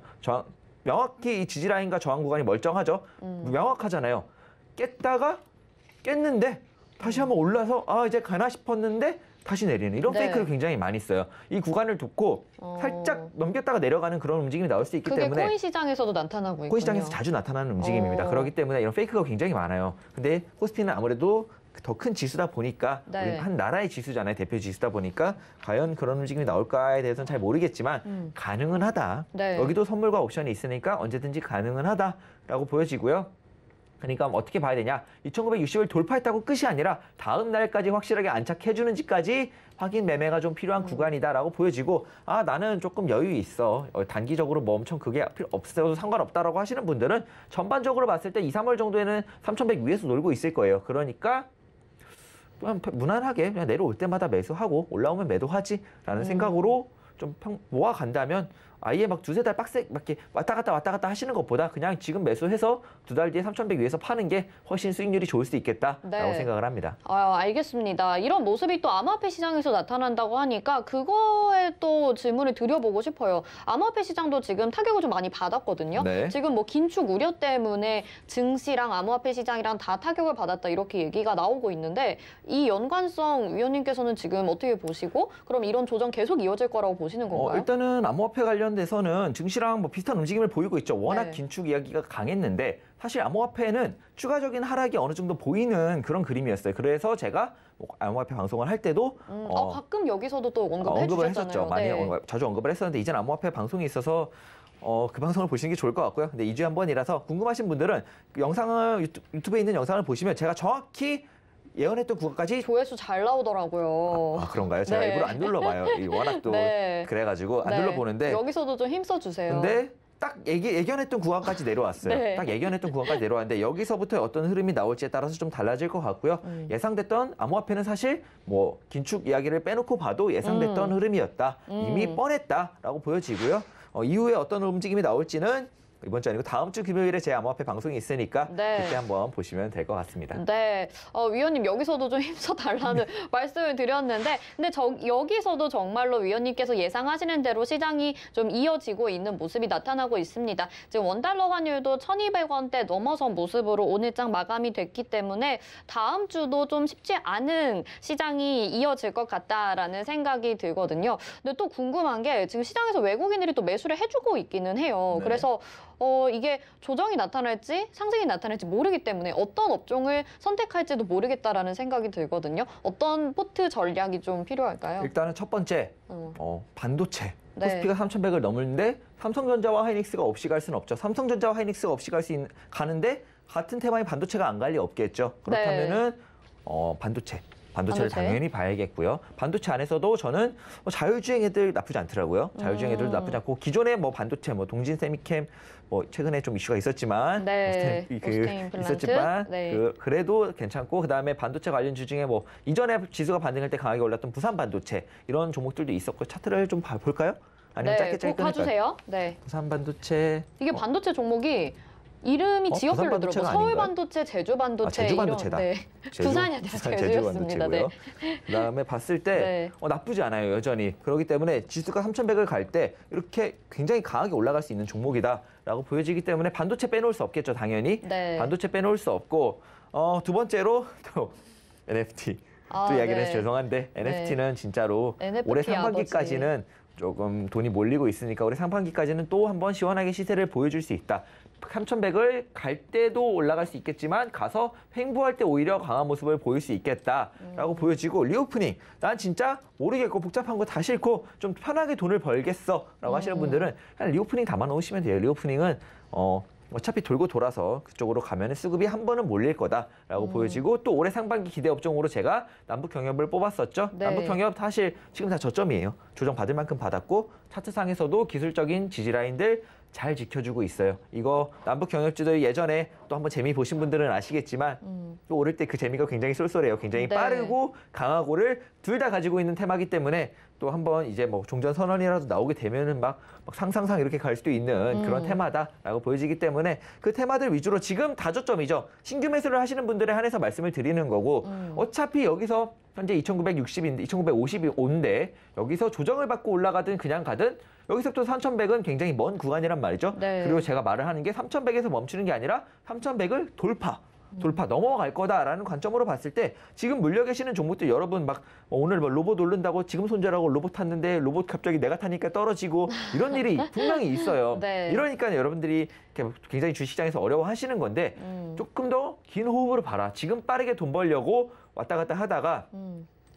명확히 이 지지라인과 저항 구간이 멀쩡하죠. 명확하잖아요. 깼는데 다시 한번 올라서 이제 가나 싶었는데 다시 내리는 이런 네. 페이크를 굉장히 많이 써요. 이 구간을 돕고 살짝 넘겼다가 내려가는 그런 움직임이 나올 수 있기 그게 때문에 코인 시장에서도 나타나고 있군요. 코인 시장에서 자주 나타나는 움직임입니다. 그렇기 때문에 이런 페이크가 굉장히 많아요. 근데 코스피는 아무래도 더 큰 지수다 보니까 네. 우리는 한 나라의 지수잖아요. 대표 지수다 보니까 과연 그런 움직임이 나올까에 대해서는 잘 모르겠지만 가능은 하다. 네. 여기도 선물과 옵션이 있으니까 언제든지 가능은 하다라고 보여지고요. 그러니까 어떻게 봐야 되냐. 2,960을 돌파했다고 끝이 아니라 다음 날까지 확실하게 안착해주는지까지 확인 매매가 좀 필요한 구간이다라고 보여지고 나는 조금 여유 있어. 단기적으로 뭐 엄청 그게 필요 없어도 상관없다라고 하시는 분들은 전반적으로 봤을 때 2, 3월 정도에는 3,100 위에서 놀고 있을 거예요. 그러니까 그냥 무난하게 그냥 내려올 때마다 매수하고 올라오면 매도하지라는 생각으로 좀 모아간다면 아예 막 두세 달 빡세 막 이렇게 왔다 갔다 하시는 것보다 그냥 지금 매수해서 두 달 뒤에 3,100 위에서 파는 게 훨씬 수익률이 좋을 수 있겠다라고 네. 생각을 합니다. 알겠습니다. 이런 모습이 또 암호화폐 시장에서 나타난다고 하니까 그거에 또 질문을 드려보고 싶어요. 암호화폐 시장도 지금 타격을 좀 많이 받았거든요. 네. 지금 뭐 긴축 우려 때문에 증시랑 암호화폐 시장이랑 다 타격을 받았다 이렇게 얘기가 나오고 있는데 이 연관성 위원님께서는 지금 어떻게 보시고 그럼 이런 조정 계속 이어질 거라고 보시는 건가요? 일단은 암호화폐 관련돼서는 증시랑 뭐 비슷한 움직임을 보이고 있죠. 워낙 네. 긴축 이야기가 강했는데 사실 암호화폐는 추가적인 하락이 어느 정도 보이는 그런 그림이었어요. 그래서 제가 뭐 암호화폐 방송을 할 때도 가끔 여기서도 또 언급을 언급을 해주셨잖아요. 했었죠. 많이 네. 자주 언급을 했었는데 이제는 암호화폐 방송이 있어서 그 방송을 보시는 게 좋을 것 같고요. 근데 2주에 한 번이라서 궁금하신 분들은 그 영상을 유튜브에 있는 영상을 보시면 제가 정확히 예언했던 구간까지 조회수 잘 나오더라고요. 그런가요? 제가 네. 일부러 안 눌러봐요. 워낙 또 네. 그래가지고 안 네. 눌러보는데 여기서도 좀 힘써주세요. 근데 딱 예견했던 구간까지 내려왔어요. 네. 딱 예견했던 구간까지 내려왔는데 여기서부터 어떤 흐름이 나올지에 따라서 좀 달라질 것 같고요. 예상됐던 암호화폐는 사실 뭐 긴축 이야기를 빼놓고 봐도 예상됐던 흐름이었다. 이미 뻔했다라고 보여지고요. 이후에 어떤 움직임이 나올지는 이번 주 아니고 다음 주 금요일에 제 암호화폐 방송이 있으니까 네. 그때 한번 보시면 될 것 같습니다. 네, 위원님 여기서도 좀 힘써달라는 말씀을 드렸는데 근데 여기서도 정말로 위원님께서 예상하시는 대로 시장이 좀 이어지고 있는 모습이 나타나고 있습니다. 지금 원달러 환율도 1,200원대 넘어선 모습으로 오늘장 마감이 됐기 때문에 다음 주도 좀 쉽지 않은 시장이 이어질 것 같다라는 생각이 들거든요. 근데 또 궁금한 게 지금 시장에서 외국인들이 또 매수를 해주고 있기는 해요. 네. 그래서 이게 조정이 나타날지 상승이 나타날지 모르기 때문에 어떤 업종을 선택할지도 모르겠다라는 생각이 들거든요. 어떤 포트 전략이 좀 필요할까요? 일단은 첫 번째 반도체. 네. 코스피가 3,100을 넘는데 삼성전자와 하이닉스가 없이 갈 수는 없죠. 삼성전자와 하이닉스가 없이 가는데 같은 테마의 반도체가 안 갈 리 없겠죠. 그렇다면은 반도체 반도체를 반도체. 당연히 봐야겠고요. 반도체 안에서도 저는 자율주행 애들 나쁘지 않더라고요. 자율주행 애들도 나쁘지 않고 기존에 뭐 반도체, 뭐 동진 세미캠 뭐 최근에 좀 이슈가 있었지만 네, 오스템 임플란트. 있었지만 네. 그래도 괜찮고 그다음에 반도체 관련주 중에 뭐 이전에 지수가 반등할 때 강하게 올랐던 부산 반도체 이런 종목들도 있었고 차트를 좀 볼까요? 아니면 네, 짧게 꼭 봐주세요. 네. 부산 반도체 이게 반도체 종목이 이름이 부산 지역별로 반도체가 들어가고 서울 아닌가요? 반도체, 제주 반도체 제주 반도체다. 네. 부산이 아니라 부산 제주였습니다. 네. 그다음에 봤을 때 네. 나쁘지 않아요 여전히. 그렇기 때문에 지수가 3,100을 갈 때 이렇게 굉장히 강하게 올라갈 수 있는 종목이다라고 보여지기 때문에 반도체 빼놓을 수 없겠죠 당연히. 네. 반도체 빼놓을 수 없고 두 번째로 또 NFT. 또 이야기를 네. 해서 죄송한데 NFT는 진짜로 NFT 올해 상반기까지는 조금 돈이 몰리고 있으니까 올해 상반기까지는 또 한번 시원하게 시세를 보여줄 수 있다. 3,100을 갈 때도 올라갈 수 있겠지만 가서 횡보할 때 오히려 강한 모습을 보일 수 있겠다라고 보여지고 리오프닝 난 진짜 모르겠고 복잡한 거 다 싫고 좀 편하게 돈을 벌겠어라고 하시는 분들은 그냥 리오프닝 담아 놓으시면 돼요. 리오프닝은 어차피 돌고 돌아서 그쪽으로 가면 수급이 한 번은 몰릴 거다라고 보여지고 또 올해 상반기 기대 업종으로 제가 남북 경협을 뽑았었죠. 네. 남북 경협 사실 지금 다 저점이에요. 조정 받을 만큼 받았고 차트상에서도 기술적인 지지 라인들 잘 지켜주고 있어요. 이거 남북 경협주들 예전에 또 한번 재미 보신 분들은 아시겠지만 또 오를 때 그 재미가 굉장히 쏠쏠해요. 굉장히 네. 빠르고 강하고를 둘 다 가지고 있는 테마기 때문에 또 한번 이제 뭐 종전 선언이라도 나오게 되면은 막 상상상 이렇게 갈 수도 있는 그런 테마다라고 보여지기 때문에 그 테마들 위주로 지금 다 저점이죠. 신규 매수를 하시는 분들에 한해서 말씀을 드리는 거고 어차피 여기서 현재 2,960인데 2,955인데 여기서 조정을 받고 올라가든 그냥 가든 여기서부터 3,100은 굉장히 먼 구간이란 말이죠. 네. 그리고 제가 말을 하는 게 3,100에서 멈추는 게 아니라 3,100을 돌파 넘어갈 거다라는 관점으로 봤을 때 지금 물려 계시는 종목들 여러분 막 오늘 뭐 로봇 오른다고 지금 손절하고 로봇 탔는데 로봇 갑자기 내가 타니까 떨어지고 이런 일이 분명히 있어요. 네. 이러니까 여러분들이 굉장히 주식시장에서 어려워하시는 건데 조금 더 긴 호흡으로 봐라. 지금 빠르게 돈 벌려고 왔다 갔다 하다가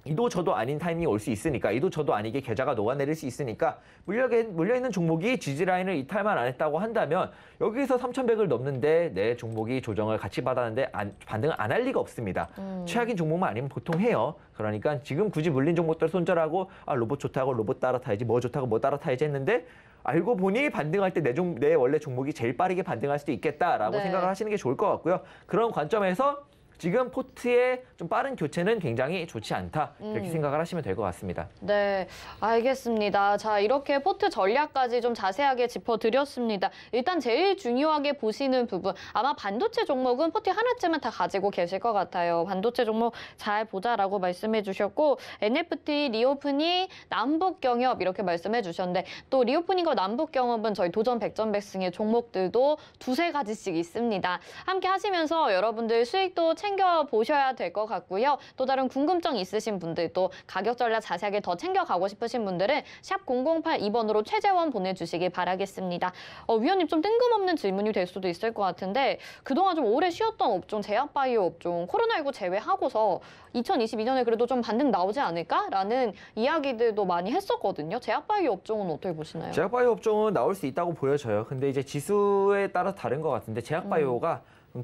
이도 저도 아닌 타이밍이 올 수 있으니까 이도 저도 아니게 계좌가 녹아내릴 수 있으니까 물려있는 종목이 지지라인을 이탈만 안 했다고 한다면 여기서 3,100을 넘는데 내 종목이 조정을 같이 받았는데 반등을 안 할 리가 없습니다. 최악인 종목만 아니면 보통 해요. 그러니까 지금 굳이 물린 종목들 손절하고 로봇 좋다고 로봇 따라 타야지 뭐 좋다고 뭐 따라 타야지 했는데 알고 보니 반등할 때 내 원래 종목이 제일 빠르게 반등할 수도 있겠다라고 네. 생각을 하시는 게 좋을 것 같고요. 그런 관점에서 지금 포트의 좀 빠른 교체는 굉장히 좋지 않다. 이렇게 생각을 하시면 될 것 같습니다. 네, 알겠습니다. 자, 이렇게 포트 전략까지 좀 자세하게 짚어드렸습니다. 일단 제일 중요하게 보시는 부분, 아마 반도체 종목은 포트 하나쯤은 다 가지고 계실 것 같아요. 반도체 종목 잘 보자라고 말씀해 주셨고 NFT, 리오프닝, 남북경협 이렇게 말씀해 주셨는데 또 리오프닝과 남북경협은 저희 도전 백전백승의 종목들도 두세 가지씩 있습니다. 함께 하시면서 여러분들 수익도 챙겨보셔야 될 것 같고요. 또 다른 궁금증 있으신 분들 또 가격 전략 자세하게 더 챙겨가고 싶으신 분들은 샵 0082번으로 최재원 보내주시기 바라겠습니다. 위원님 좀 뜬금없는 질문이 될 수도 있을 것 같은데 그동안 좀 오래 쉬었던 업종, 제약바이오 업종, 코로나19 제외하고서 2022년에 그래도 좀 반등 나오지 않을까라는 이야기들도 많이 했었거든요. 제약바이오 업종은 어떻게 보시나요? 제약바이오 업종은 나올 수 있다고 보여져요. 근데 이제 지수에 따라 다른 것 같은데 제약바이오가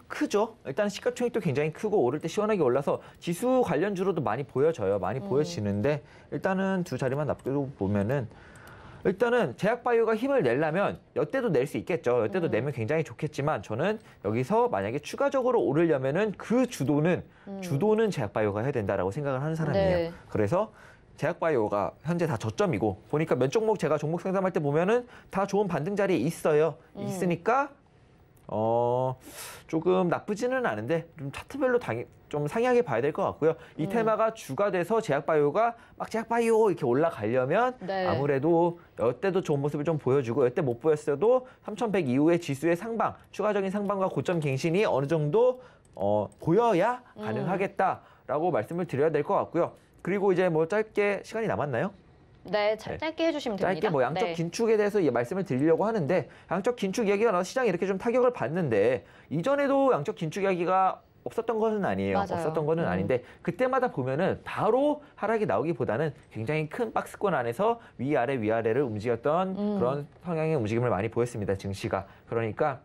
크죠. 일단 시가총액도 굉장히 크고 오를 때 시원하게 올라서 지수 관련주로도 많이 보여져요. 많이 보여지는데 일단은 두 자리만 납두고 보면은 일단은 제약바이오가 힘을 내려면 여태도 낼 수 있겠죠. 여태도 내면 굉장히 좋겠지만 저는 여기서 만약에 추가적으로 오르려면은 그 주도는 제약바이오가 해야 된다라고 생각을 하는 사람이에요. 네. 그래서 제약바이오가 현재 다 저점이고 보니까 몇 종목 제가 종목 상담할 때 보면은 다 좋은 반등 자리에 있어요. 있으니까 조금 나쁘지는 않은데 좀 차트별로 좀 상이하게 봐야 될 것 같고요. 이 테마가 주가 돼서 제약바이오가 막 제약바이오 이렇게 올라가려면 네. 아무래도 여태도 좋은 모습을 좀 보여주고 여태 못 보였어도 3,100 이후에 지수의 상방, 추가적인 상방과 고점 갱신이 어느 정도 보여야 가능하겠다라고 말씀을 드려야 될 것 같고요. 그리고 이제 뭐 짧게 시간이 남았나요? 네, 짧게 해주시면 됩니다. 짧게 뭐 양적 네. 긴축에 대해서 말씀을 드리려고 하는데 양적 긴축 얘기가 나와서 시장이 이렇게 좀 타격을 받는데 이전에도 양적 긴축 이야기가 없었던 것은 아니에요. 맞아요. 없었던 것은 아닌데 그때마다 보면은 바로 하락이 나오기보다는 굉장히 큰 박스권 안에서 위아래를 움직였던 그런 성향의 움직임을 많이 보였습니다. 증시가. 그러니까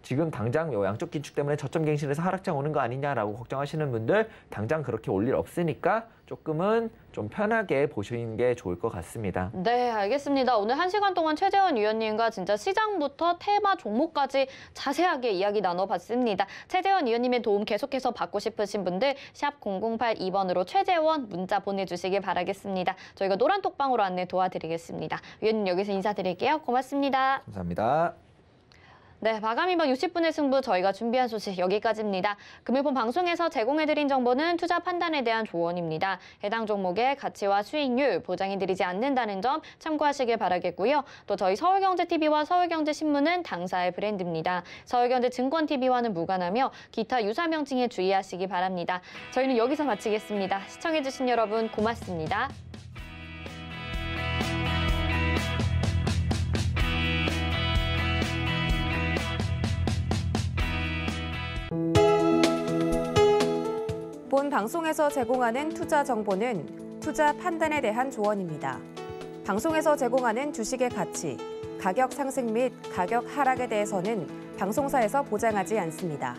지금 당장 양적 긴축 때문에 저점 갱신에서 하락장 오는 거 아니냐라고 걱정하시는 분들 당장 그렇게 올 일 없으니까 조금은 좀 편하게 보시는 게 좋을 것 같습니다. 네, 알겠습니다. 오늘 1시간 동안 최재원 위원님과 진짜 시장부터 테마 종목까지 자세하게 이야기 나눠봤습니다. 최재원 위원님의 도움 계속해서 받고 싶으신 분들 샵 0082번으로 최재원 문자 보내주시기 바라겠습니다. 저희가 노란 톡방으로 안내 도와드리겠습니다. 위원님 여기서 인사드릴게요. 고맙습니다. 감사합니다. 네, 마감이방 60분의 승부 저희가 준비한 소식 여기까지입니다. 금일본 방송에서 제공해드린 정보는 투자 판단에 대한 조언입니다. 해당 종목의 가치와 수익률 보장해드리지 않는다는 점 참고하시길 바라겠고요. 또 저희 서울경제TV와 서울경제신문은 당사의 브랜드입니다. 서울경제증권TV와는 무관하며 기타 유사 명칭에 주의하시기 바랍니다. 저희는 여기서 마치겠습니다. 시청해주신 여러분 고맙습니다. 본 방송에서 제공하는 투자 정보는 투자 판단에 대한 조언입니다. 방송에서 제공하는 주식의 가치, 가격 상승 및 가격 하락에 대해서는 방송사에서 보장하지 않습니다.